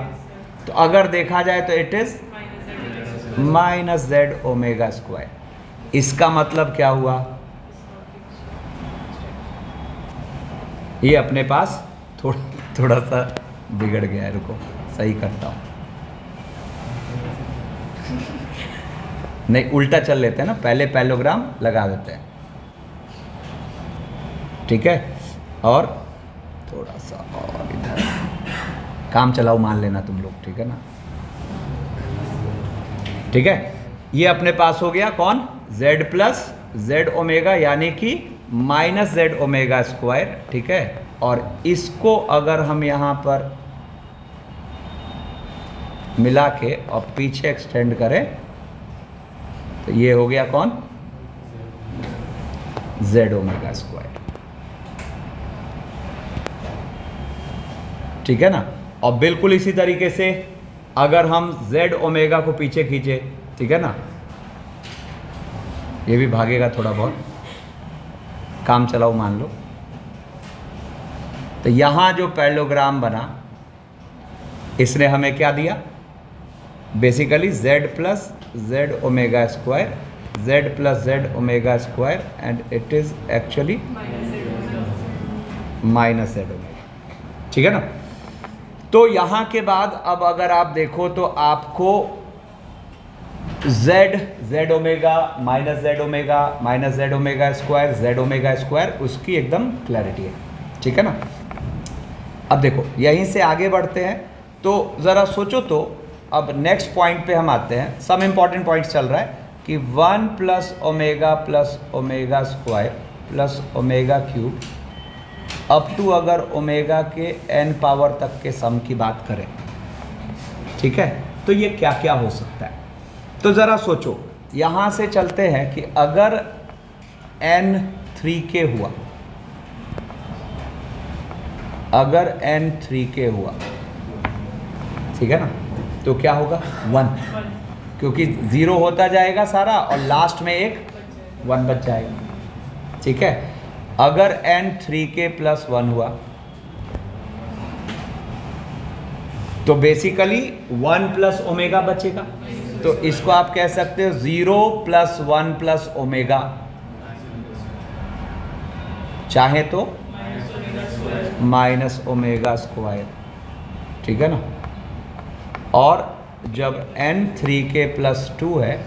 तो अगर देखा जाए तो it is minus z omega square. इसका मतलब क्या हुआ, ये अपने पास थोड़ा सा बिगड़ गया है, रुको सही करता हूँ। नहीं, उल्टा चल लेते हैं ना, पहले पैरेललोग्राम लगा देते हैं, ठीक है। और थोड़ा सा और इधर काम चलाओ मान लेना तुम लोग, ठीक है ना, ठीक है। ये अपने पास हो गया कौन, z प्लस z ओमेगा यानी कि माइनस z ओमेगा स्क्वायर, ठीक है। और इसको अगर हम यहाँ पर मिला के और पीछे एक्सटेंड करें तो ये हो गया कौन, z ओमेगा स्क्वायर, ठीक है ना। और बिल्कुल इसी तरीके से अगर हम z ओमेगा को पीछे खींचे, ठीक है ना, ये भी भागेगा थोड़ा बहुत, काम चलाओ मान लो। तो यहाँ जो पैरेललोग्राम बना इसने हमें क्या दिया, basically z plus z omega square, z plus z omega square and it is actually minus z omega, ठीक है ना। तो यहाँ के बाद अब अगर आप देखो तो आपको z omega minus z omega square, z omega square, उसकी एकदम क्लैरिटी है, ठीक है ना। अब देखो यहीं से आगे बढ़ते हैं, तो ज़रा सोचो तो अब नेक्स्ट पॉइंट पे हम आते हैं। सब इम्पॉर्टेंट पॉइंट्स चल रहा है कि 1 plus omega square plus omega cube up to अगर ओमेगा के n पावर तक के सम की बात करें, ठीक है, तो ये क्या क्या हो सकता है। तो ज़रा सोचो, यहाँ से चलते हैं कि अगर n 3k हुआ, अगर n 3k हुआ, ठीक है ना, तो क्या होगा 1, क्योंकि 0 होता जाएगा सारा और लास्ट में एक 1 बच जाएगा, ठीक है। अगर n 3k प्लस 1 हुआ तो बेसिकली 1 प्लस ओमेगा बचेगा, तो इसको आप कह सकते हो 0 प्लस 1 प्लस ओमेगा, चाहे तो माइनस ओमेगा स्क्वायर, ठीक है ना। और जब n 3k प्लस 2 है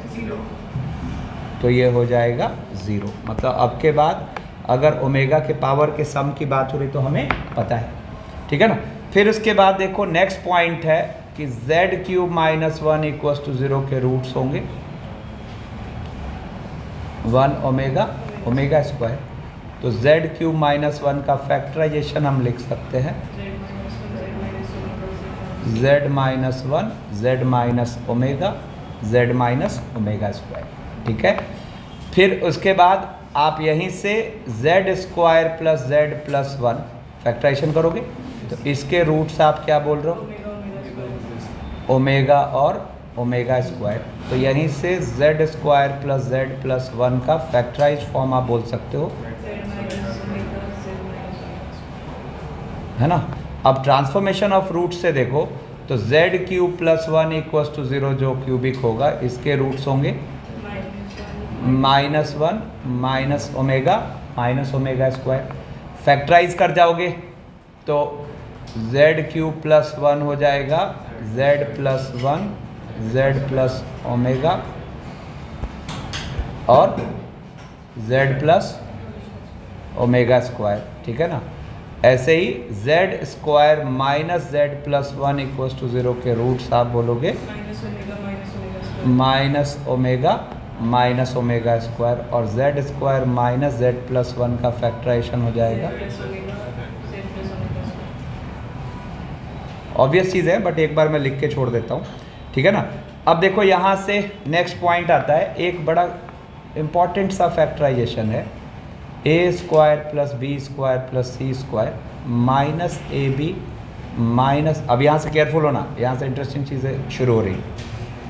तो ये हो जाएगा 0, मतलब अब के बाद अगर ओमेगा के पावर के सम की बात हो रही तो हमें पता है, ठीक है ना। फिर उसके बाद देखो नेक्स्ट पॉइंट है कि z cube minus 1 equals to 0 के रूट्स होंगे 1 ओमेगा स्क्वायर, तो जेड क्यूब माइनस 1 का फैक्टराइजेशन हम लिख सकते हैं z minus 1 z minus omega z minus omega square. ठीक है, फिर उसके बाद आप यहीं से z square plus z plus 1 factorization करोगे तो इसके रूट्स आप क्या बोल रहे हो, ओमेगा और ओमेगा स्क्वायर। तो यहीं से z square plus z plus 1 का फैक्टराइज फॉर्म आप बोल सकते हो, है ना। अब ट्रांसफॉर्मेशन ऑफ रूट से देखो तो z cube plus 1 equals to 0 जो क्यूबिक होगा इसके रूट्स होंगे minus 1 minus omega square. Factorize कर जाओगे तो z क्यूब प्लस 1 हो जाएगा z plus 1 z plus omega और z प्लस ओमेगा स्क्वायर। ठीक है ना। ऐसे ही z square minus z plus 1 equals to 0 के रूट्स आप बोलोगे minus omega minus omega square और z square minus z plus 1 का फैक्टराइजेशन हो जाएगा। ऑब्वियस चीज़ है बट एक बार मैं लिख के छोड़ देता हूँ। ठीक है ना। अब देखो यहाँ से नेक्स्ट पॉइंट आता है, एक बड़ा इम्पॉर्टेंट सा फैक्टराइजेशन है a square plus B square plus C square minus A B minus, अब यहाँ से केयरफुल होना, यहाँ से इंटरेस्टिंग चीज़ें शुरू हो रही हैं।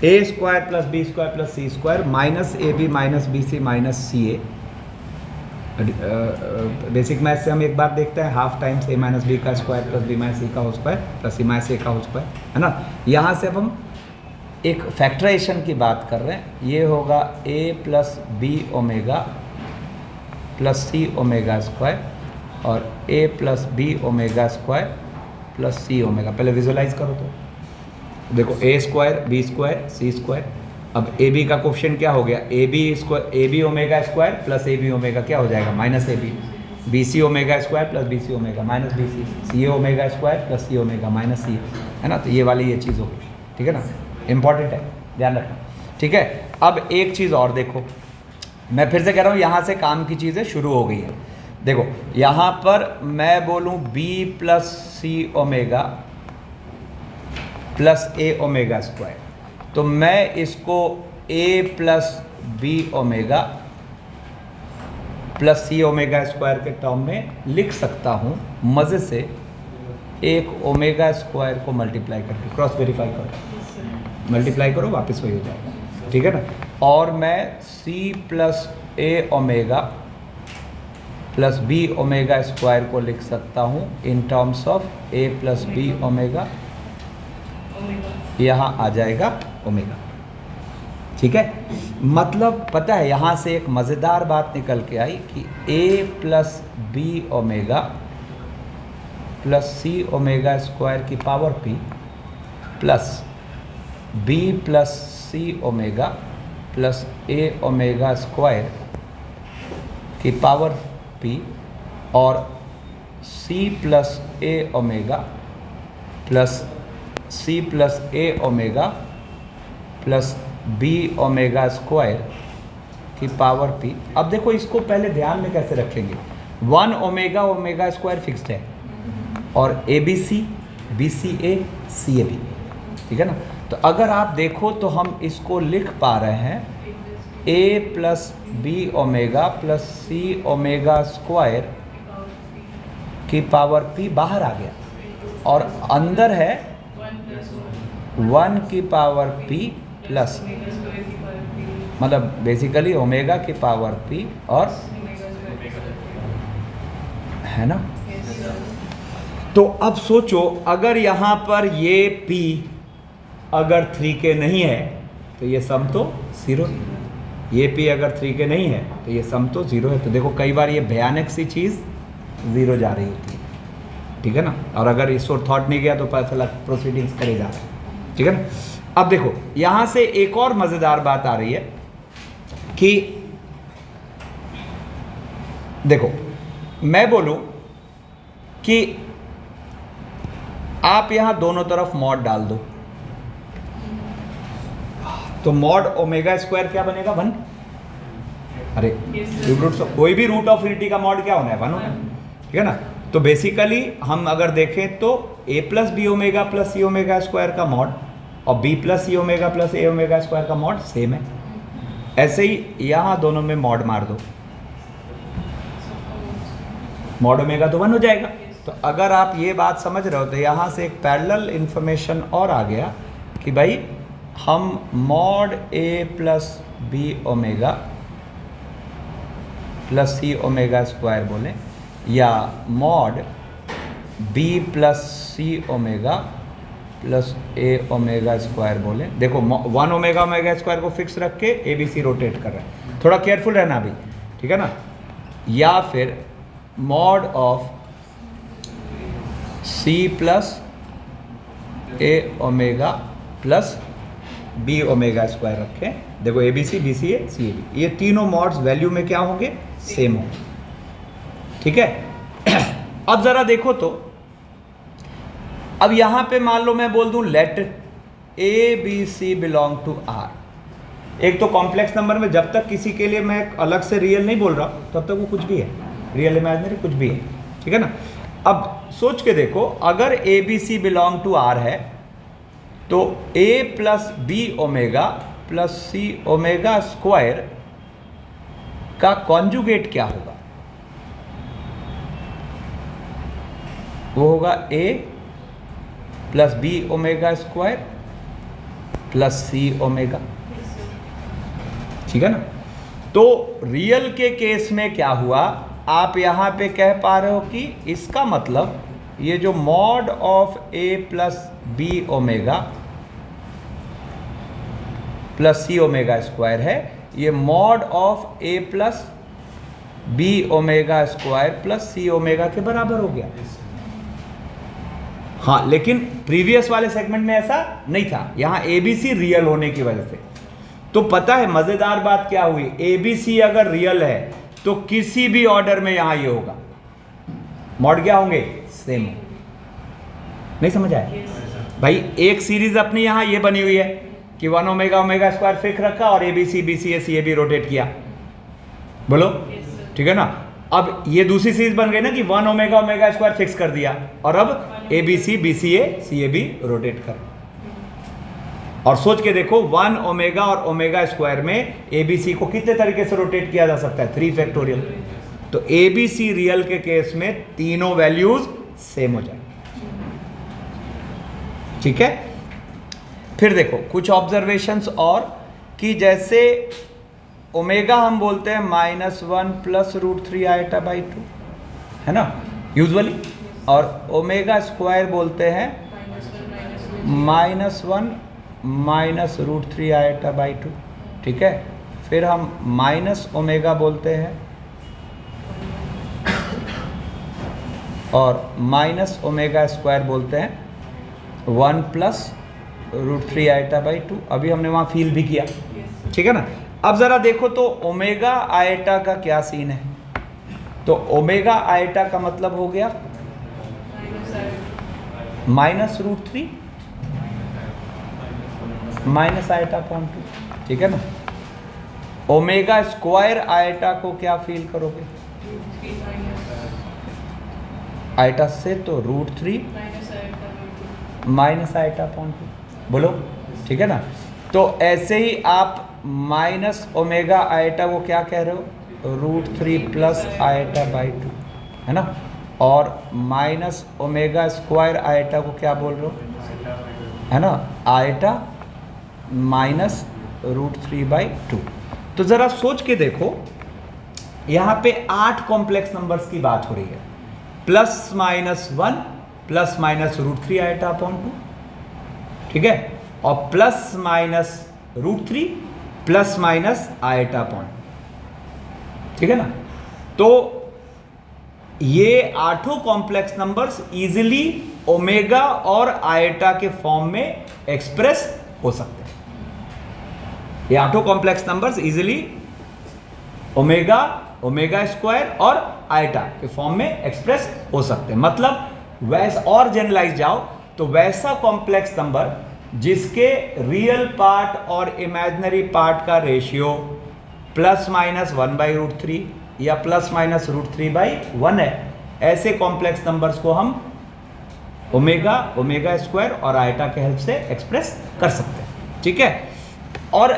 A square plus B square plus C square minus A B minus B C minus C A. Basic math से हम एक बार देखते हैं, half times A minus B का square plus B minus C का whole square plus C minus A का whole square, है ना। यहाँ से अब हम एक फैक्टराइजेशन की बात कर रहे हैं, ये होगा a plus B omega plus C omega square और a plus B omega square plus C omega. पहले विजुलाइज करो तो देखो a square b square c square. अब ए बी का कोफिशिएंट क्या हो गया, a b square a b omega square plus a b omega क्या हो जाएगा minus A B c omega square plus b c omega minus B c omega square plus C omega minus सी, है ना। तो ये वाली ये चीज़ होगी। ठीक है ना, इंपॉर्टेंट है, ध्यान रखना। ठीक है, अब एक चीज़ और देखो, मैं फिर से कह रहा हूँ यहाँ से काम की चीज़ें शुरू हो गई है। देखो यहाँ पर मैं बोलूँ b प्लस सी ओमेगा प्लस ए ओमेगा स्क्वायर, तो मैं इसको a plus B omega plus C omega square के टर्म में लिख सकता हूँ मज़े से, एक ओमेगा स्क्वायर को मल्टीप्लाई करके, क्रॉस वेरीफाई करो, मल्टीप्लाई करो वापस वही हो जाएगा। ठीक है ना। और मैं c प्लस ए omega plus B omega square को लिख सकता हूँ in terms of a plus B omega, यहाँ आ जाएगा ओमेगा। ठीक है, मतलब पता है यहाँ से एक मज़ेदार बात निकल के आई कि a plus B omega plus C omega square की power p plus b plus सी ओमेगा प्लस ए ओमेगा स्क्वायर की पावर p और c प्लस ए ओमेगा प्लस c प्लस ए omega plus b omega square की पावर p। अब देखो इसको पहले ध्यान में कैसे रखेंगे, 1 ओमेगा ओमेगा स्क्वायर फिक्स्ड है और a B c b c a c a b. ठीक है ना। तो अगर आप देखो तो हम इसको लिख पा रहे हैं a plus B omega plus C omega square की पावर p बाहर आ गया और अंदर है 1 की पावर p प्लस, मतलब बेसिकली ओमेगा की पावर p और, है ना। तो अब सोचो अगर यहाँ पर ये p अगर 3 के नहीं है तो ये सम तो 0, ये p अगर 3 के नहीं है तो ये सम तो 0 है। तो देखो कई बार ये भयानक सी चीज़ 0 जा रही होती है। ठीक है ना। और अगर इस ओर थॉट नहीं गया तो पता चला प्रोसीडिंग्स करे जा रहे हैं। ठीक है ना। अब देखो यहाँ से एक और मज़ेदार बात आ रही है कि देखो मैं बोलूँ कि आप यहाँ दोनों तरफ मॉड डाल दो तो मॉड ओमेगा स्क्वायर क्या बनेगा 1, अरे क्यूब रूट कोई भी रूट ऑफ इनिटी का मॉड क्या होना है, 1 होना है, ठीक है ना। तो बेसिकली हम अगर देखें तो a plus B omega plus C omega square का मॉड और b प्लस सी ओमेगा प्लस ए ओमेगा स्क्वायर का मॉड सेम है। ऐसे ही यहाँ दोनों में मॉड मार दो, मॉड ओमेगा तो 1 हो जाएगा। तो अगर आप ये बात समझ रहे हो तो यहाँ से एक पैरेलल इंफॉर्मेशन और आ गया कि भाई हम mod a plus B omega plus C omega square बोलें या मॉड b प्लस सी ओमेगा प्लस ए ओमेगा स्क्वायर बोलें। देखो 1 ओमेगा ओमेगा स्क्वायर को फिक्स रख के ए बी सी रोटेट कर रहा है, थोड़ा केयरफुल रहना अभी, ठीक है ना। या फिर mod of c plus A omega plus B omega square रखें। देखो a B c b c a c a b, ये तीनों मॉड्स वैल्यू में क्या होंगे, सेम होंगे, ठीक है। अब जरा देखो तो अब यहां पे मान लो मैं बोल दूं let a B c belong to R. एक तो कॉम्प्लेक्स नंबर में जब तक किसी के लिए मैं अलग से रियल नहीं बोल रहा तब तक वो कुछ भी है, रियल इमेजिनरी कुछ भी है, ठीक है ना। अब सोच के देखो अगर a B c belong to R है तो a plus B omega plus C omega square का कॉन्जुगेट क्या होगा, वो होगा a plus B omega square plus C omega, ठीक है ना। तो रियल के केस में क्या हुआ, आप यहां पे कह पा रहे हो कि इसका मतलब ये जो mod of a plus B omega plus C omega square है, ये mod of a plus B omega square plus C omega के बराबर हो गया। हाँ, लेकिन प्रीवियस वाले सेगमेंट में ऐसा नहीं था, यहां ए बी सी रियल होने की वजह से। तो पता है मजेदार बात क्या हुई, ए बी सी अगर रियल है तो किसी भी ऑर्डर में यहां ये होगा, मॉड क्या होंगे, सेम। नहीं समझ आया भाई। एक सीरीज अपनी यहां ये बनी हुई है कि 1 ओमेगा ओमेगा स्क्वायर फिक्स रखा और a B c b c a c a b rotate किया, बोलो ठीक है ना। अब ये दूसरी सीरीज बन गई ना कि 1 ओमेगा ओमेगा स्क्वायर फिक्स कर दिया और अब a B c b c a b rotate कर। और सोच के देखो 1 ओमेगा और ओमेगा स्क्वायर में ए बी सी को कितने तरीके से रोटेट किया जा सकता है, 3 फैक्टोरियल। तो ए बी सी रियल के केस में तीनों वैल्यूज सेम हो जाए, ठीक है। फिर देखो कुछ ऑब्जर्वेशंस और कि जैसे ओमेगा हम बोलते हैं -1 प्लस √3 आइटा बाई 2 है ना यूजुअली, और ओमेगा स्क्वायर बोलते हैं -1 माइनस √3 आइटा बाई 2, ठीक है। फिर हम माइनस ओमेगा बोलते हैं और माइनस ओमेगा स्क्वायर बोलते हैं 1 प्लस √3 आइटा बाई 2। अभी हमने वहाँ फील भी किया, ठीक है ना। अब ज़रा देखो तो ओमेगा आइटा का क्या सीन है, तो ओमेगा आइटा का मतलब हो गया -√3 माइनस आइटा अपॉन 2, ठीक है ना। ओमेगा स्क्वायर आइटा को क्या फील करोगे, आइटा से तो √3 माइनस आइटा अपॉन 2, बोलो ठीक है ना। तो ऐसे ही आप माइनस ओमेगा आइटा को क्या कह रहे हो, √3 प्लस आइटा बाई 2 है ना। और माइनस ओमेगा स्क्वायर आइटा को क्या बोल रहे हो, है ना, आइटा माइनस √3 बाई 2। तो ज़रा सोच के देखो यहाँ पे 8 कॉम्प्लेक्स नंबर्स की बात हो रही है, +-1 +-√3 आइटा अपॉन 2, ठीक है, और +-√3 +- आइटा अपॉन, ठीक है ना। तो ये 8 कॉम्प्लेक्स नंबर्स इजीली ओमेगा और आइटा के फॉर्म में एक्सप्रेस हो सकते हैं। ये 8 complex numbers easily omega, omega square और आइटा के फॉर्म में एक्सप्रेस हो सकते हैं। मतलब वैसा और जनरलाइज जाओ तो वैसा कॉम्प्लेक्स नंबर जिसके रियल पार्ट और इमेजिनरी पार्ट का रेशियो प्लस माइनस 1/√3 या प्लस माइनस √3/1 है, ऐसे कॉम्प्लेक्स नंबर्स को हम ओमेगा, ओमेगा स्क्वायर और आयटा के हेल्प से एक्सप्रेस कर सकते हैं। ठीक है, और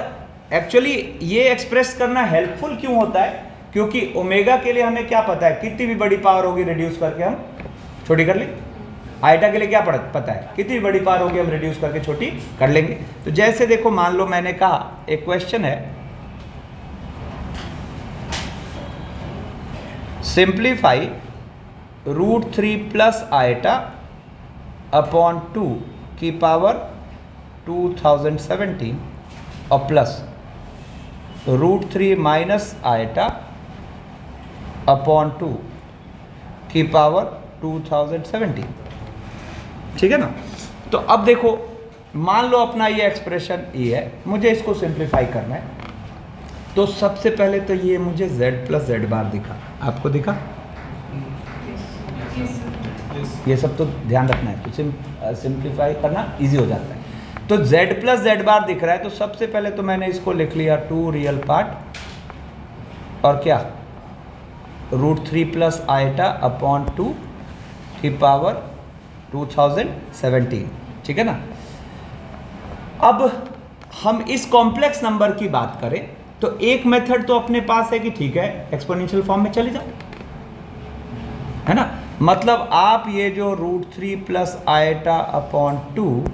एक्चुअली ये एक्सप्रेस करना हेल्पफुल क्यों होता है? क्योंकि ओमेगा के लिए हमें क्या पता है, कितनी भी बड़ी पावर होगी रिड्यूस करके हम छोटी कर लेंगे। आयटा के लिए क्या पता है, कितनी बड़ी पावर होगी हम रिड्यूस करके छोटी कर लेंगे। तो जैसे देखो, मान लो मैंने कहा एक क्वेश्चन है, सिंप्लीफाई √3 प्लस आयटा अपॉन 2 की पावर 2017 और प्लस √3 माइनस आयटा अपॉन 2 की पावर 2017। ठीक है ना। तो अब देखो, मान लो अपना ये एक्सप्रेशन ये है, मुझे इसको सिंप्लीफाई करना है। तो सबसे पहले तो ये मुझे z प्लस जेड बार दिखा, आपको दिखा? ये सब तो ध्यान रखना है, तो सिंप्लीफाई करना इजी हो जाता है। तो z प्लस जेड बार दिख रहा है, तो सबसे पहले तो मैंने इसको लिख लिया 2 रियल पार्ट और क्या √3 प्लस आयटा अपॉन 2 की पावर 2017। ठीक है ना। अब हम इस कॉम्प्लेक्स नंबर की बात करें तो एक मेथड तो अपने पास है कि ठीक है एक्सपोनेंशियल फॉर्म में चले जाओ, है ना। मतलब आप ये जो √3 प्लस आयटा अपॉन 2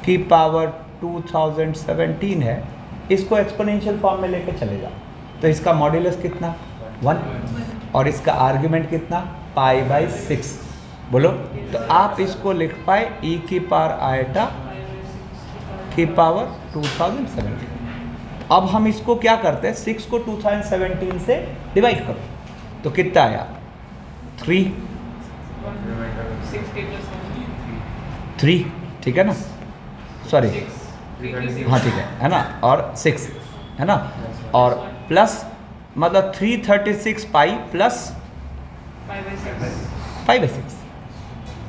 की पावर 2017 है, इसको एक्सपोनेंशियल फॉर्म में लेके चले जाओ। तो इसका मॉड्यूलस कितना 1 और इसका आर्ग्यूमेंट कितना π/6। बोलो, तो आप इसको लिख पाए e की पावर आयटा की पावर 2017। अब हम इसको क्या करते हैं, 6 को 2017 से डिवाइड करो तो कितना आया 3। ठीक है ना, सॉरी हाँ ठीक है ना, और 6 है ना, और प्लस मतलब 336 पाई प्लस π/6।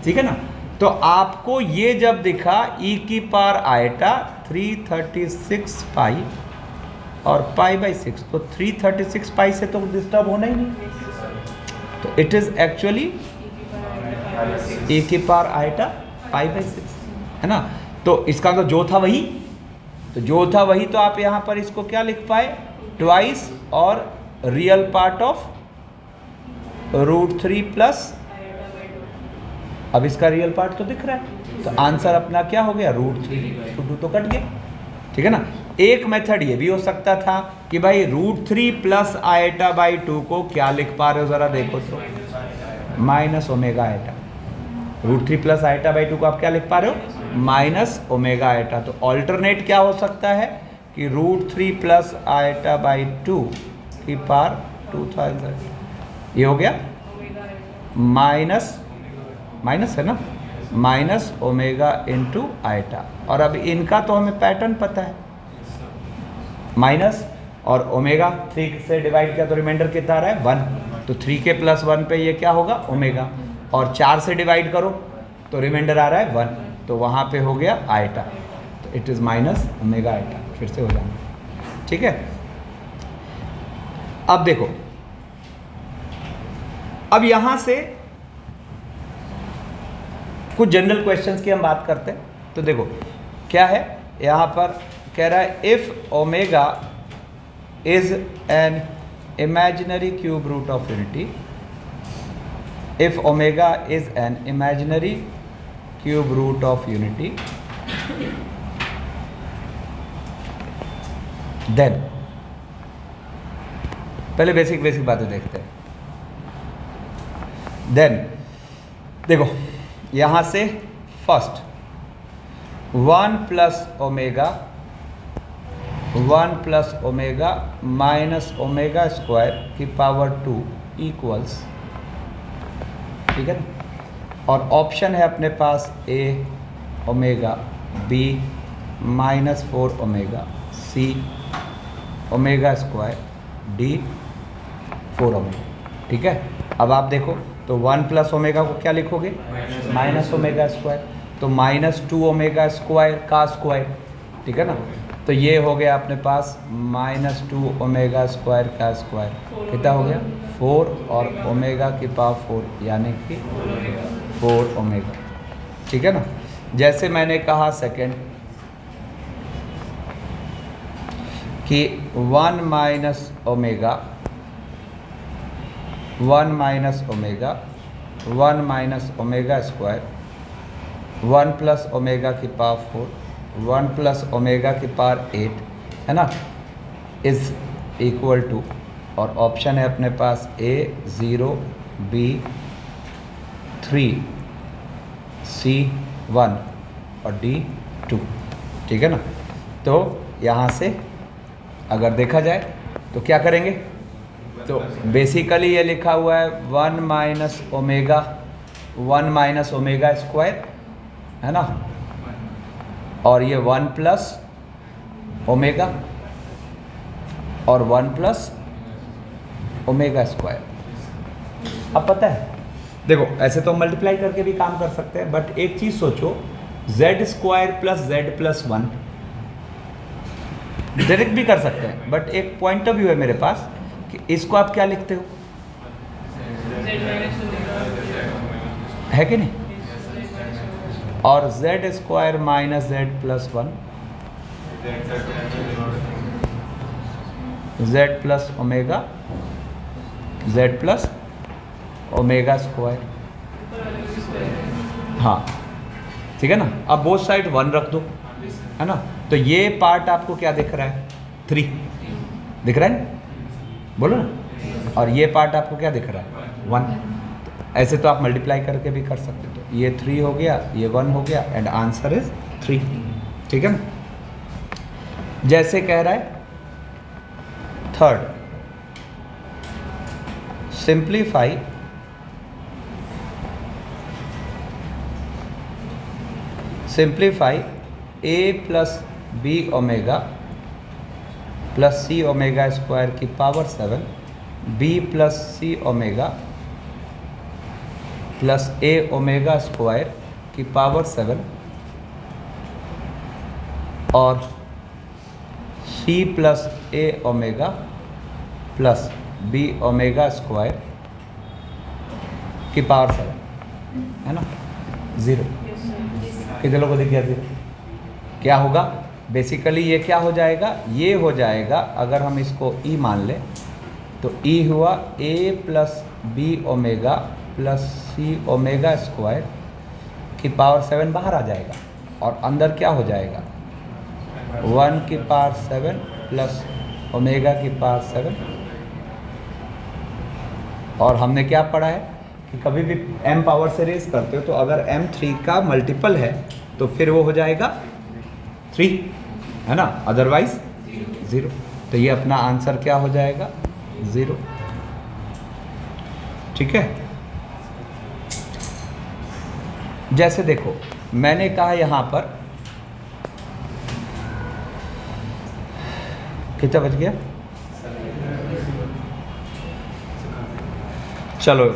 ठीक है ना। तो आपको ये जब दिखा e की पावर आयटा 336 पाई और π/6, तो 336 पाई से तो डिस्टर्ब होना ही नहीं, तो इट इज एक्चुअली e की पावर आयटा π/6, है ना। तो इसका तो जो था वही, तो जो था वही, तो आप यहाँ पर इसको क्या लिख पाए ट्वाइस और रियल पार्ट ऑफ √3 प्लस, अब इसका रियल पार्ट तो दिख रहा है, तो आंसर अपना क्या हो गया √3 2 तो कट गया। ठीक है ना। एक मेथड ये भी हो सकता था कि भाई √3 प्लस आयटा बाई 2 को क्या लिख पा रहे हो, जरा देखो तो minus omega eta. √3 plus eta by 2 को आप क्या लिख पा रहे हो माइनस ओमेगा आयटा। तो ऑल्टरनेट क्या हो सकता है कि √3 प्लस आयटा बाई 2 की पावर 2000, ये हो गया माइनस है ना, माइनस ओमेगा इंटू आयटा। और अब इनका तो हमें पैटर्न पता है, माइनस और ओमेगा 3 से डिवाइड किया तो रिमाइंडर कितना आ रहा है 1, तो 3 के प्लस 1 पे ये क्या होगा ओमेगा, और 4 से डिवाइड करो तो रिमाइंडर आ रहा है 1, तो वहाँ पे हो गया आयटा, तो it is minus omega eta. फिर से हो जाएगा। ठीक है। अब देखो, अब यहाँ से कुछ जनरल क्वेश्चंस की हम बात करते हैं। तो देखो क्या है, यहाँ पर कह रहा है if omega is an imaginary cube root of unity, if omega is an imaginary cube root of unity, then पहले बेसिक बातें देखते हैं। देन देखो यहाँ से first 1 plus omega minus omega square की पावर 2 इक्वल्स, ठीक है ना। और ऑप्शन है अपने पास ए ओमेगा, बी -4 ओमेगा, सी ओमेगा स्क्वायर, डी 4 ओमेगा। ठीक है। अब आप देखो तो 1 प्लस ओमेगा को क्या लिखोगे माइनस ओमेगा स्क्वायर, तो -2 ओमेगा स्क्वायर का स्क्वायर, ठीक है ना। तो ये हो गया अपने पास -2 ओमेगा स्क्वायर का स्क्वायर, कितना हो गया 4 और ओमेगा की पावर 4 यानी कि 4 ओमेगा। ठीक है ना। जैसे मैंने कहा सेकेंड कि 1 minus omega 1 minus omega 1 minus omega square 1 plus omega की पावर 4 1 प्लस ओमेगा की पावर 8 है ना, इज इक्वल टू, और ऑप्शन है अपने पास A 0 B 3 C 1 और D 2। ठीक है ना। तो यहाँ से अगर देखा जाए तो क्या करेंगे, तो बेसिकली ये लिखा हुआ है 1 माइनस ओमेगा स्क्वायर है ना, और ये 1 प्लस ओमेगा और 1 प्लस ओमेगा स्क्वायर। अब पता है, देखो ऐसे तो मल्टीप्लाई करके भी काम कर सकते हैं, बट एक चीज़ सोचो, Z square plus Z plus 1 direct भी कर सकते हैं, बट एक पॉइंट ऑफ व्यू है मेरे पास कि इसको आप क्या लिखते हो, है कि नहीं, और Z square minus Z plus 1 Z plus omega Z plus omega square. हाँ ठीक है ना। अब बोथ साइड 1 रख दो, है ना, तो ये पार्ट आपको क्या दिख रहा है 3 दिख रहा है, बोलो ना, और ये पार्ट आपको क्या दिख रहा है 1। ऐसे तो आप मल्टीप्लाई करके भी कर सकते हो, तो ये 3 हो गया, ये 1 हो गया, एंड आंसर इज 3। ठीक है ना। जैसे कह रहा है third, simplify a plus B omega plus C omega square की power 7 b plus C omega plus a omega square की पावर 7 और c plus a omega plus b omega square की पावर 7 है ना 0। कितने लोगों को दिख गया 0? क्या होगा, बेसिकली ये क्या हो जाएगा, ये हो जाएगा, अगर हम इसको e मान लें तो e हुआ a plus B omega plus C omega square की पावर 7 बाहर आ जाएगा, और अंदर क्या हो जाएगा 1 की पावर 7 प्लस ओमेगा की पावर 7। और हमने क्या पढ़ा है कि कभी भी m पावर से रेज करते हो तो अगर m 3 का मल्टीपल है तो फिर वो हो जाएगा 3, है ना, अदरवाइज 0। तो ये अपना आंसर क्या हो जाएगा 0। ठीक है। जैसे देखो मैंने कहा यहाँ पर कितना बच गया, चलो